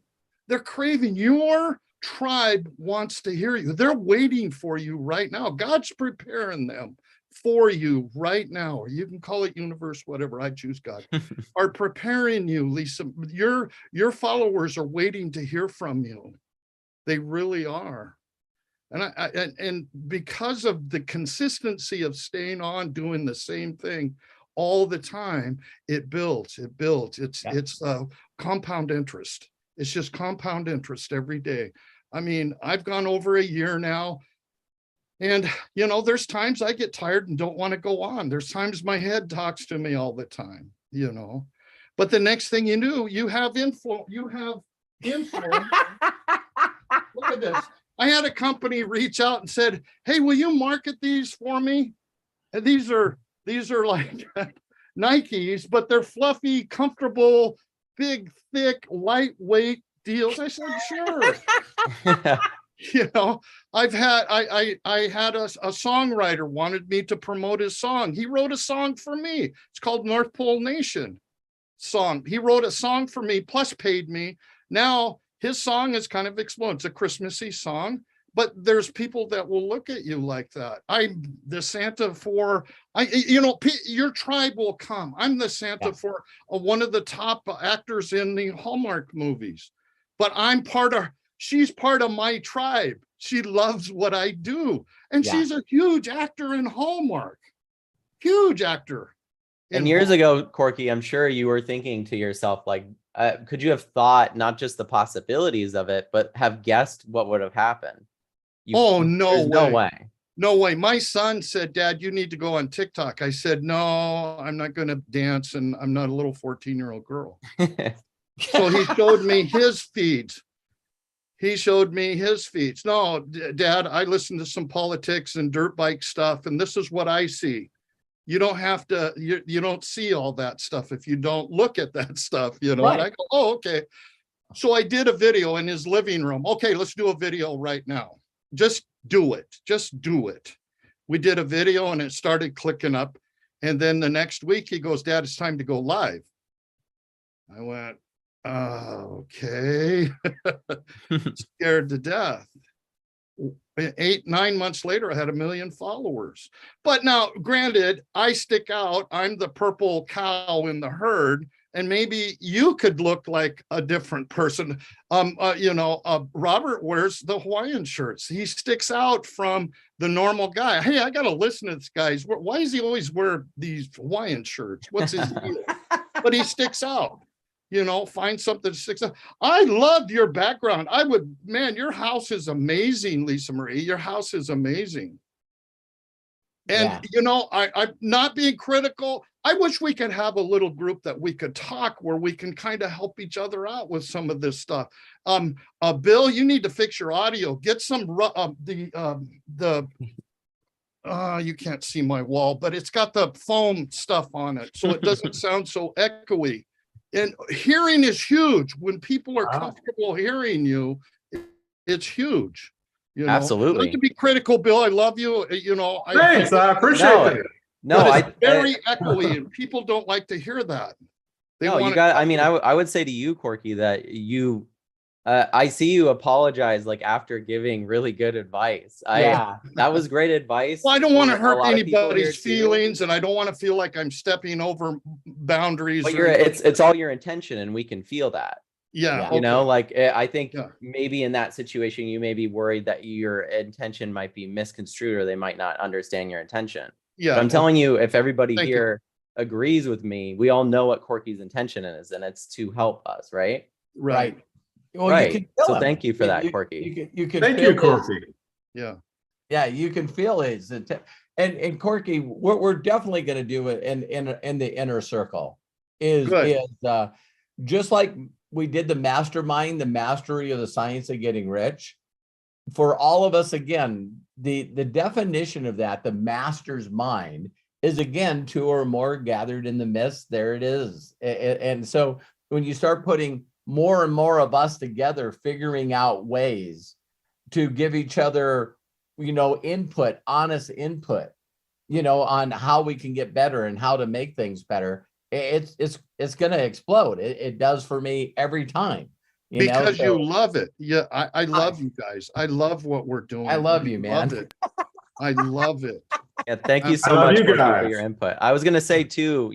They're craving. Your tribe wants to hear you. They're waiting for you right now. God's preparing them for you right now, or you can call it universe, whatever. I choose God. Are preparing you, Lisa. Your followers are waiting to hear from you. They really are. And because of the consistency of staying on doing the same thing all the time, it builds. It's compound interest. It's just compound interest every day. I mean, I've gone over a year now. And, there's times I get tired and don't want to go on. There's times my head talks to me all the time, But the next thing you knew, you have influence. Look at this. I had a company reach out and said, hey, will you market these for me? And these are like Nikes, but they're fluffy, comfortable, big, thick, lightweight deals. I said, sure. You know, I had a songwriter wanted me to promote his song. He wrote a song for me. It's called North Pole Nation song. He wrote a song for me, plus paid me. Now his song is kind of exploded. It's a Christmassy song, but there's people that will look at you like that. I'm the Santa for, your tribe will come. I'm the Santa for one of the top actors in the Hallmark movies, but she's part of my tribe. She loves what I do. And she's a huge actor in Hallmark, huge actor. And years ago, Corky, I'm sure you were thinking to yourself, like, could you have thought not just the possibilities of it, but have guessed what would have happened? No way. No way. No way. My son said, Dad, you need to go on TikTok. I said, no, I'm not going to dance. And I'm not a little 14-year-old girl. So he showed me his feeds. No, Dad, I listen to some politics and dirt bike stuff, and this is what I see. You don't have to, you don't see all that stuff if you don't look at that stuff, Right. And I go, oh, okay. So I did a video in his living room. Okay, let's do a video right now. Just do it. We did a video and it started clicking up. And then the next week he goes, Dad, it's time to go live. I went, okay. Scared to death. 8-9 months later, I had 1 million followers. But now, granted, I stick out. I'm the purple cow in the herd, and maybe you could look like a different person. Robert wears the Hawaiian shirts. He sticks out from the normal guy. Hey, I got to listen to this guy. Why does he always wear these Hawaiian shirts? What's his deal? But he sticks out. Find something that sticks out. I loved your background. Your house is amazing, Lisa Marie. Your house is amazing. And, I'm not being critical. I wish we could have a little group that we could talk where we can kind of help each other out with some of this stuff. Bill, you need to fix your audio. Get some, you can't see my wall, but it's got the foam stuff on it, so it doesn't sound so echoey. And hearing is huge. When people are comfortable hearing you, it's huge. Absolutely. Not to be critical, Bill. I love you. Thanks. I appreciate it. No, it's very echoey, and people don't like to hear that. I would say to you, Corky, that I see you apologize like after giving really good advice. That was great advice. Well, I don't want to hurt anybody's feelings, and I don't want to feel like I'm stepping over boundaries. But it's all your intention, and we can feel that. Yeah. I think maybe in that situation, you may be worried that your intention might be misconstrued, or they might not understand your intention. Yeah. But I'm telling you, if everybody here agrees with me, we all know what Corky's intention is, and it's to help us, right? Right. Well, right. So thank you for that, Corky. You can thank you, Corky. Yeah, you can feel his intent. And Corky, we're definitely going to do it in the inner circle. Is just like we did the mastermind, the mastery of the science of getting rich. For all of us, again, the definition of that, the master's mind, is again 2 or more gathered in the midst. There it is. And so when you start putting more and more of us together, figuring out ways to give each other, input, honest input, on how we can get better and how to make things better, it's going to explode. It does for me every time. You love it. Yeah, I love you guys. I love what we're doing. I love you, man. I love it. Yeah, thank you so much for your input. I was going to say too,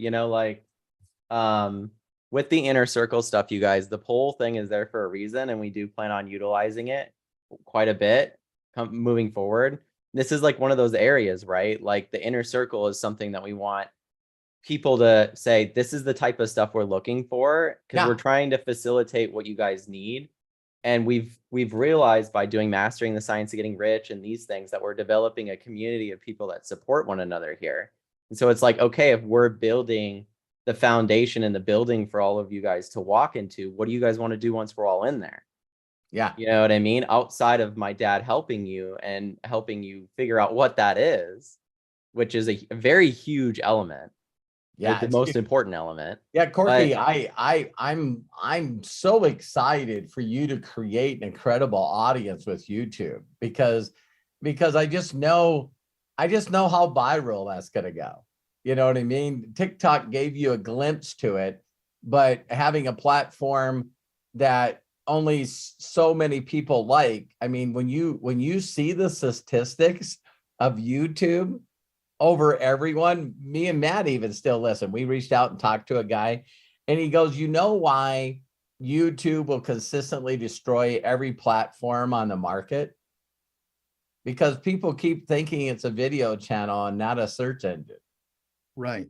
with the inner circle stuff, you guys, the poll thing is there for a reason, and we do plan on utilizing it quite a bit moving forward. This is like one of those areas, right? Like the inner circle is something that we want people to say, this is the type of stuff we're looking for, because we're trying to facilitate what you guys need. And we've realized by doing Mastering the Science of Getting Rich and these things that we're developing a community of people that support one another here. And so it's like, okay, if we're building the foundation and the building for all of you guys to walk into, what do you guys want to do once we're all in there? Yeah. You know what I mean? Outside of my dad helping you and helping you figure out what that is, which is a very huge element. Yeah, the most important element. yeah, Corky, I'm so excited for you to create an incredible audience with YouTube because I just know how viral that's gonna go. You know what I mean? TikTok gave you a glimpse to it, but having a platform that only so many people like, I mean, when you see the statistics of YouTube over everyone, me and Matt even still listen. We reached out and talked to a guy and he goes, you know why YouTube will consistently destroy every platform on the market? Because people keep thinking it's a video channel and not a search engine. Right.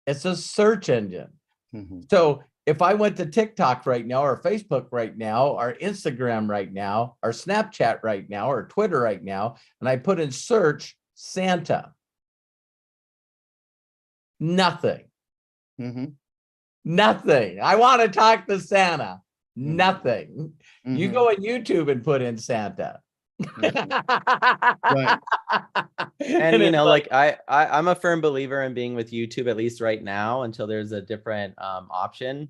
It's a search engine. Mhm. So if I went to TikTok right now or Facebook right now or Instagram right now or Snapchat right now or Twitter right now, and I put in search Santa, nothing. Mhm. Nothing. I want to talk to Santa. Mhm. Nothing. You Mhm. go on YouTube and put in Santa. Right. And it's like I'm a firm believer in being with YouTube, at least right now, until there's a different option.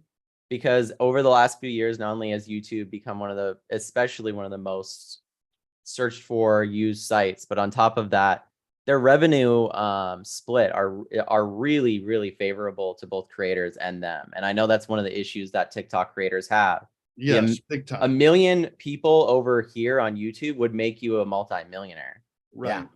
Because over the last few years, not only has YouTube become especially one of the most searched for used sites, but on top of that, their revenue split are really, really favorable to both creators and them. And I know that's one of the issues that TikTok creators have. Yes, big A time. million people over here on YouTube would make you a multimillionaire, Right.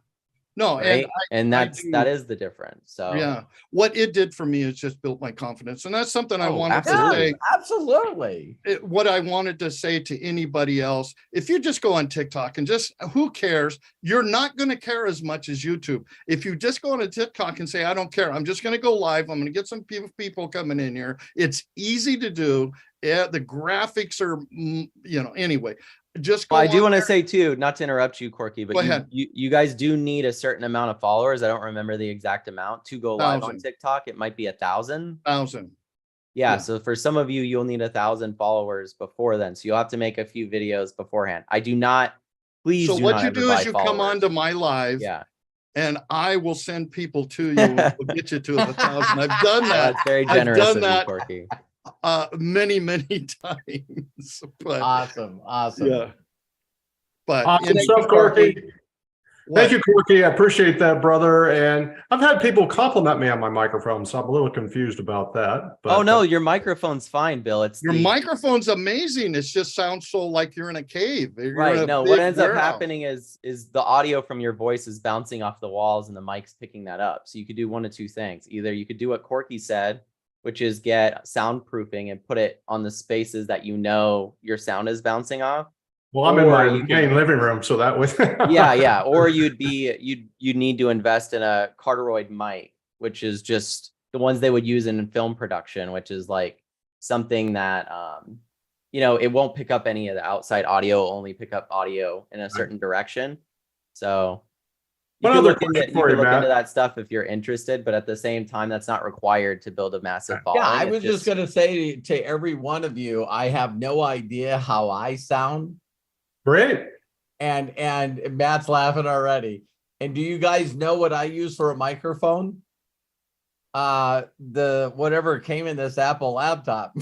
No, right? And I that do. is the difference. So Yeah. What it did for me is just built my confidence. And that's something I Oh, wanted to absolutely. say. absolutely. What I wanted to say to anybody else, if you just go on TikTok and just, who cares? You're not going to care as much as YouTube. If you just go on a TikTok and say, I don't care, I'm just going to go live, I'm going to get some people coming in here. It's easy to do. Yeah, the graphics are, anyway, just go Well, I do on want to there. say too, not to interrupt you, Corky, but Go ahead. you guys do need a certain amount of followers. I don't remember the exact amount to go live on 1,000. TikTok. It might be 1,000. 1,000. Yeah, Yeah. so for some of you, you'll need 1,000 followers before then. So you'll have to make a few videos beforehand. Please So do what not you ever do buy is you come followers. onto my live, Yeah. and I will send people to you and we'll get you to the 1,000. I've done Well, that. that's very I've generous done of you, that Corky. many times. But Awesome. yeah. But Awesome Thank you, stuff, Corky. Corky. Thank you, Corky. I appreciate that, brother. And I've had people compliment me on my microphone, so I'm a little confused about that. But Oh no, your microphone's fine, Bill. It's your microphone's amazing. It just sounds so like you're in a cave. You're right. in a No, big what ends up warehouse. happening is the audio from your voice is bouncing off the walls and the mic's picking that up. So you could do one of two things. Either you could do what Corky said, which is get soundproofing and put it on the spaces that your sound is bouncing off. well, I'm in my Or you main living room, so that was yeah. Or you'd need to invest in a cardioid mic, which is just the ones they would use in film production, which is like something that it won't pick up any of the outside audio, only pick up audio in a certain direction. So you One could other look into question for you, look into Matt. that stuff if you're interested, but at the same time, that's not required to build a massive following. Yeah, I It's was just going to say to every one of you, I have no idea how I sound. Great. And Matt's laughing already. And do you guys know what I use for a microphone? The whatever came in this Apple laptop.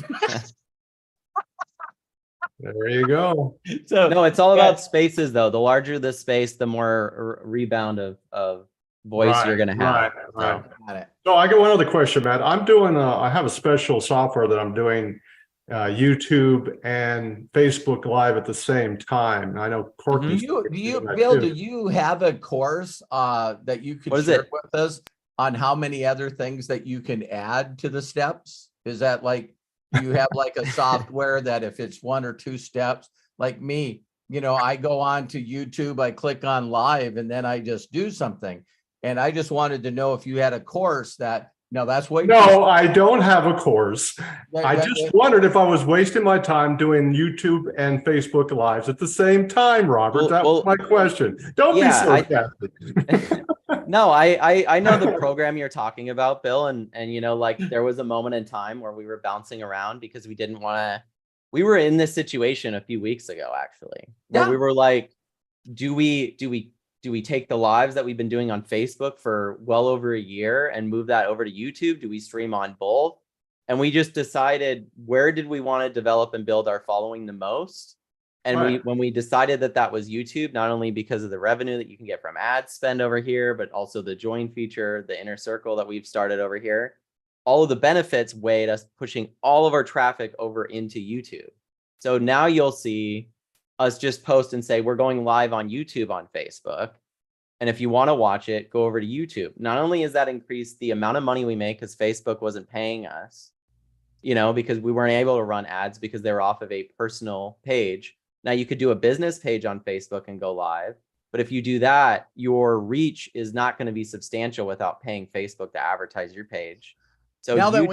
There you go. So No, it's all about spaces though. The larger the space, the more rebound of voice you're gonna have. Right. got it. So I got one other question, Matt. I have a special software that I'm doing YouTube and Facebook Live at the same time. I know Corky. Do you Bill, do you have a course that you could share with us on how many other things that you can add to the steps? Is that like, do you have like a software that if it's one or two steps, like me, I go on to YouTube, I click on live, and then I just do something. And I just wanted to know if you had a course that, no, that's way. No, I don't have a course. I just wondered if I was wasting my time doing YouTube and Facebook Lives at the same time, Robert. That was my question. Don't be sarcastic. No, I know the program you're talking about, Bill, and like there was a moment in time where we were bouncing around because we didn't want to. We were in this situation a few weeks ago, actually, where we were like, do we do we take the lives that we've been doing on Facebook for well over a year and move that over to YouTube? Do we stream on both? And we just decided, where did we want to develop and build our following the most? And Right. when we decided that that was YouTube, not only because of the revenue that you can get from ad spend over here, but also the join feature, the inner circle that we've started over here, all of the benefits weighed us pushing all of our traffic over into YouTube. So now you'll see us just post and say, we're going live on YouTube on Facebook. And if you want to watch it, go over to YouTube. Not only has that increased the amount of money we make because Facebook wasn't paying us, you know, because we weren't able to run ads because they were off of a personal page. Now you could do a business page on Facebook and go live. But if you do that, your reach is not going to be substantial without paying Facebook to advertise your page. So now that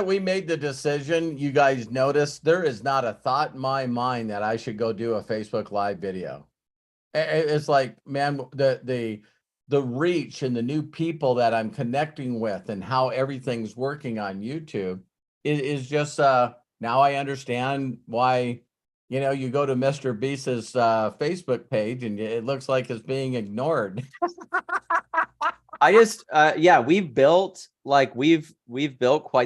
we made the decision, you guys notice there is not a thought in my mind that I should go do a Facebook Live video. It's like, man, the reach and the new people that I'm connecting with and how everything's working on YouTube is just now I understand why, you know, you go to Mr. Beast's Facebook page and it looks like it's being ignored. I just yeah, we've built quite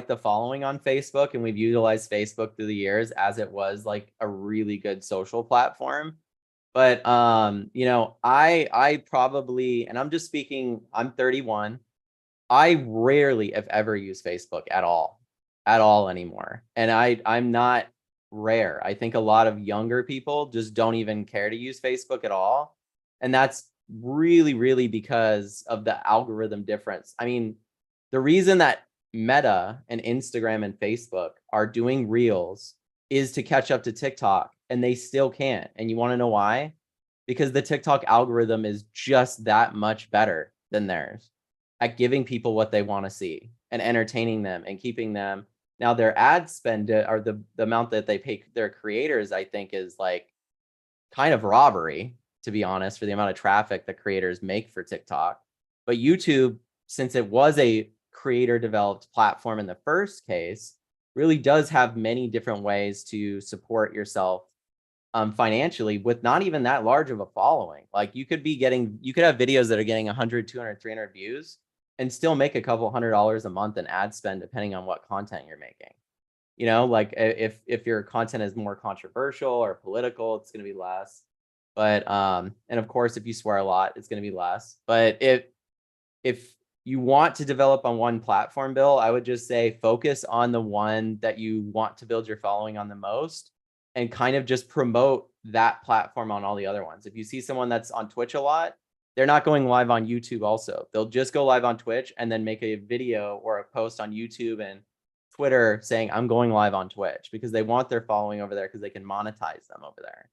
the following on Facebook, and we've utilized Facebook through the years as it was like a really good social platform. But you know, I probably, and I'm just speaking, I'm 31. I rarely, if ever, use Facebook at all anymore. And I'm not rare. I think a lot of younger people just don't even care to use Facebook at all. And that's really because of the algorithm difference. I mean, the reason that Meta and Instagram and Facebook are doing Reels is to catch up to TikTok, and they still can't. And you want to know why? Because the TikTok algorithm is just that much better than theirs at giving people what they want to see and entertaining them and keeping them. Now their ad spend, or the amount that they pay their creators, I think is like kind of robbery, to be honest, for the amount of traffic that creators make for TikTok. But YouTube, since it was a creator developed platform in the first case, really does have many different ways to support yourself financially with not even that large of a following. Like you could have videos that are getting 100, 200, 300 views and still make a couple $100s a month in ad spend, depending on what content you're making. You know, like if your content is more controversial or political, it's going to be less. But and of course, if you swear a lot, it's going to be less. But if you want to develop on one platform, Bill, I would just say focus on the one that you want to build your following on the most, and kind of just promote that platform on all the other ones. If you see someone that's on Twitch a lot, they're not going live on YouTube also. They'll just go live on Twitch and then make a video or a post on YouTube and Twitter saying, I'm going live on Twitch, because they want their following over there because they can monetize them over there.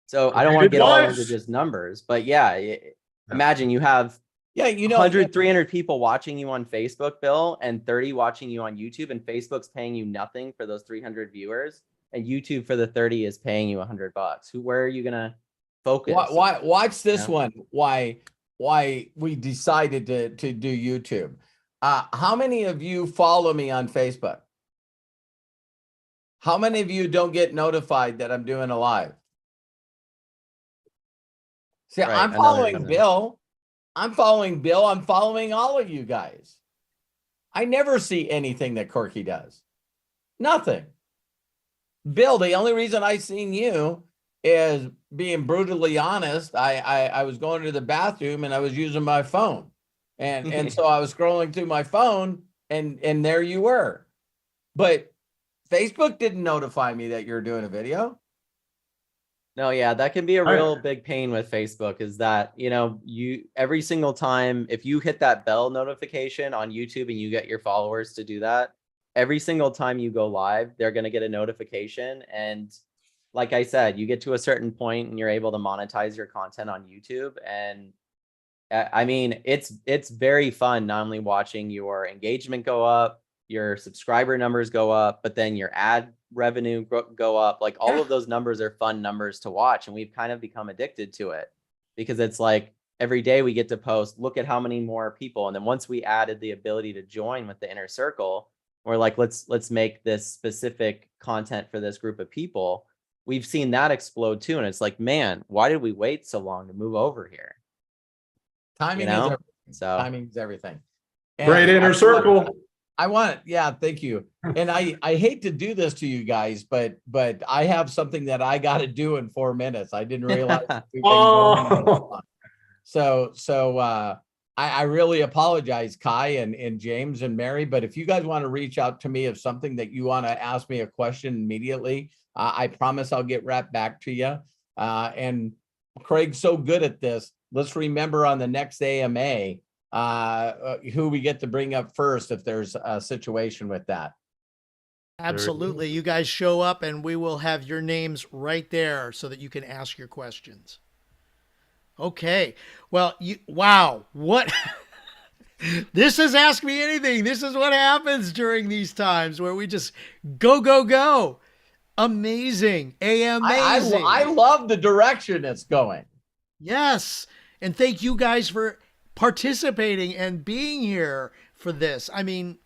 So I don't want to get all into just numbers, but yeah, imagine you have 100, 300 people watching you on Facebook, Bill, and 30 watching you on YouTube, and Facebook's paying you nothing for those 300 viewers, and YouTube for the 30 is paying you $100. Where are you gonna focus? Watch this one. Why we decided to do YouTube. How many of you follow me on Facebook? How many of you don't get notified that I'm doing a live? See, right, I'm following Bill. I'm following all of you guys. I never see anything that Corky does. Nothing. Bill, the only reason I seen you is, being brutally honest, I was going to the bathroom and I was using my phone. And so I was scrolling through my phone and there you were. But Facebook didn't notify me that you're doing a video. No, yeah, that can be a real big pain with Facebook, is that, you know, every single time, if you hit that bell notification on YouTube and you get your followers to do that, every single time you go live, they're going to get a notification. And like I said, you get to a certain point and you're able to monetize your content on YouTube. And I mean, it's very fun, not only watching your engagement go up, your subscriber numbers go up, but then your ad revenue go up. Like all of those numbers are fun numbers to watch. And we've kind of become addicted to it, because it's like every day we get to post, look at how many more people. And then once we added the ability to join with the inner circle, we're like, let's make this specific content for this group of people. we've seen that explode too. And it's like, man, why did we wait so long to move over here? Timing You know? is everything. So Timing is everything. And Great inner circle. yeah, thank you. And I hate to do this to you guys, but I have something that I got to do in 4 minutes. I didn't realize we've been going this long. So I really apologize, Kai and James and Mary, but if you guys want to reach out to me of something that you want to ask me a question immediately, I promise I'll get right back to you. And Craig's so good at this. Let's remember on the next AMA who we get to bring up first if there's a situation with that. Absolutely. You guys show up and we will have your names right there so that you can ask your questions. Okay. Well, wow. What? This is Ask Me Anything. This is what happens during these times where we just go, go, go. Amazing. Amazing. I love the direction it's going. Yes. And thank you guys for participating and being here for this. I mean,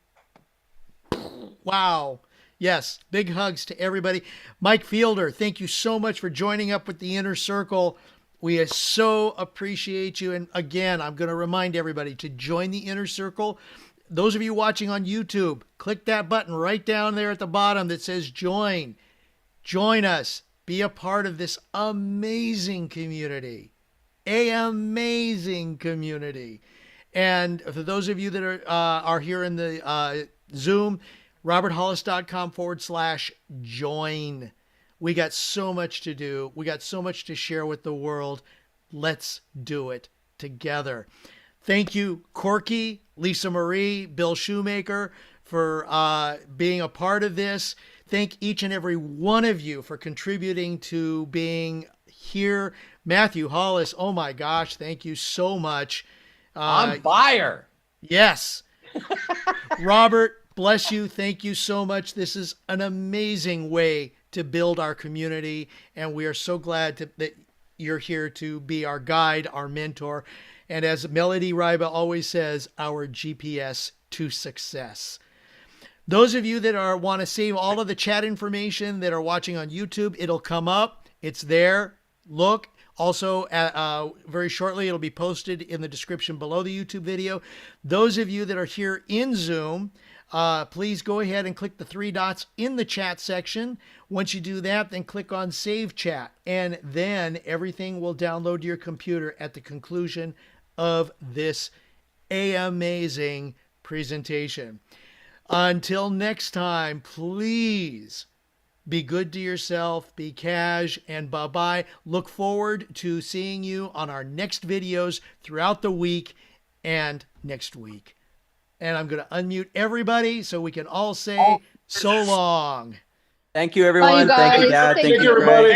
wow. Yes. Big hugs to everybody. Mike Fielder, thank you so much for joining up with the Inner Circle. We so appreciate you. And again, I'm going to remind everybody to join the Inner Circle. Those of you watching on YouTube, click that button right down there at the bottom that says join. Join us. Be a part of this amazing community. Amazing community. And for those of you that are here in the Zoom, roberthollis.com/join. We got so much to do. We got so much to share with the world. Let's do it together. Thank you, Corky, Lisa Marie, Bill Shoemaker, for being a part of this. Thank each and every one of you for contributing to being here. Matthew Hollis, oh my gosh, thank you so much. On fire. Yes. Robert, bless you. Thank you so much. This is an amazing way to build our community, and we are so glad that you're here to be our guide, our mentor, and as Melody Ryba always says, our GPS to success. Those of you that want to save all of the chat information that are watching on YouTube, it'll come up. It's there. Look. Also, very shortly, it'll be posted in the description below the YouTube video. Those of you that are here in Zoom, please go ahead and click the 3 dots in the chat section. Once you do that, then click on Save Chat, and then everything will download to your computer at the conclusion of this amazing presentation. Until next time, please be good to yourself, be cash, and bye-bye. Look forward to seeing you on our next videos throughout the week and next week. And I'm going to unmute everybody so we can all say so long. thank you, everyone. Thank you, Dad. Thank you, everybody.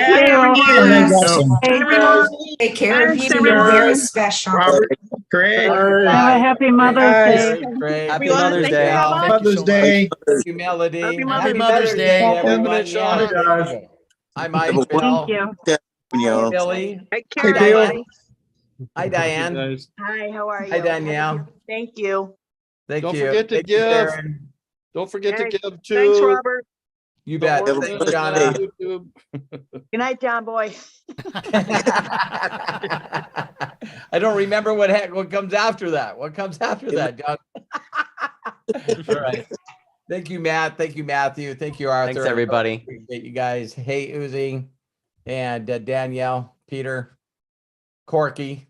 Take care of you. You're very special. Robert, Great. Mary, Have a happy Mother's Guys. Day. Great. Happy Everyone, Mother's thank Day. you. Thank you Mother's so Day. Thank you, Melody. Happy Happy Mother's Day. everyone. Sean, guys. Hi, Mike. Thank Bill. you. Hi, Billy. Take Hi, care, Diane. everybody. Hi, Diane. Hi, how are you? Hi, Danielle. Thank you. Thank Don't you. forget to Thank you, give. Sharon. Don't forget to Hey, give Thanks, to. Robert. You bet. the Thanks, orphanage on Jonna. YouTube. Good night, John boy. I don't remember what comes after that. What comes after that, John? All right. Thank you, Matt. Thank you, Matthew. Thank you, Arthur. Thanks, everybody. Appreciate you guys. Hey, Uzi and Danielle, Peter, Corky.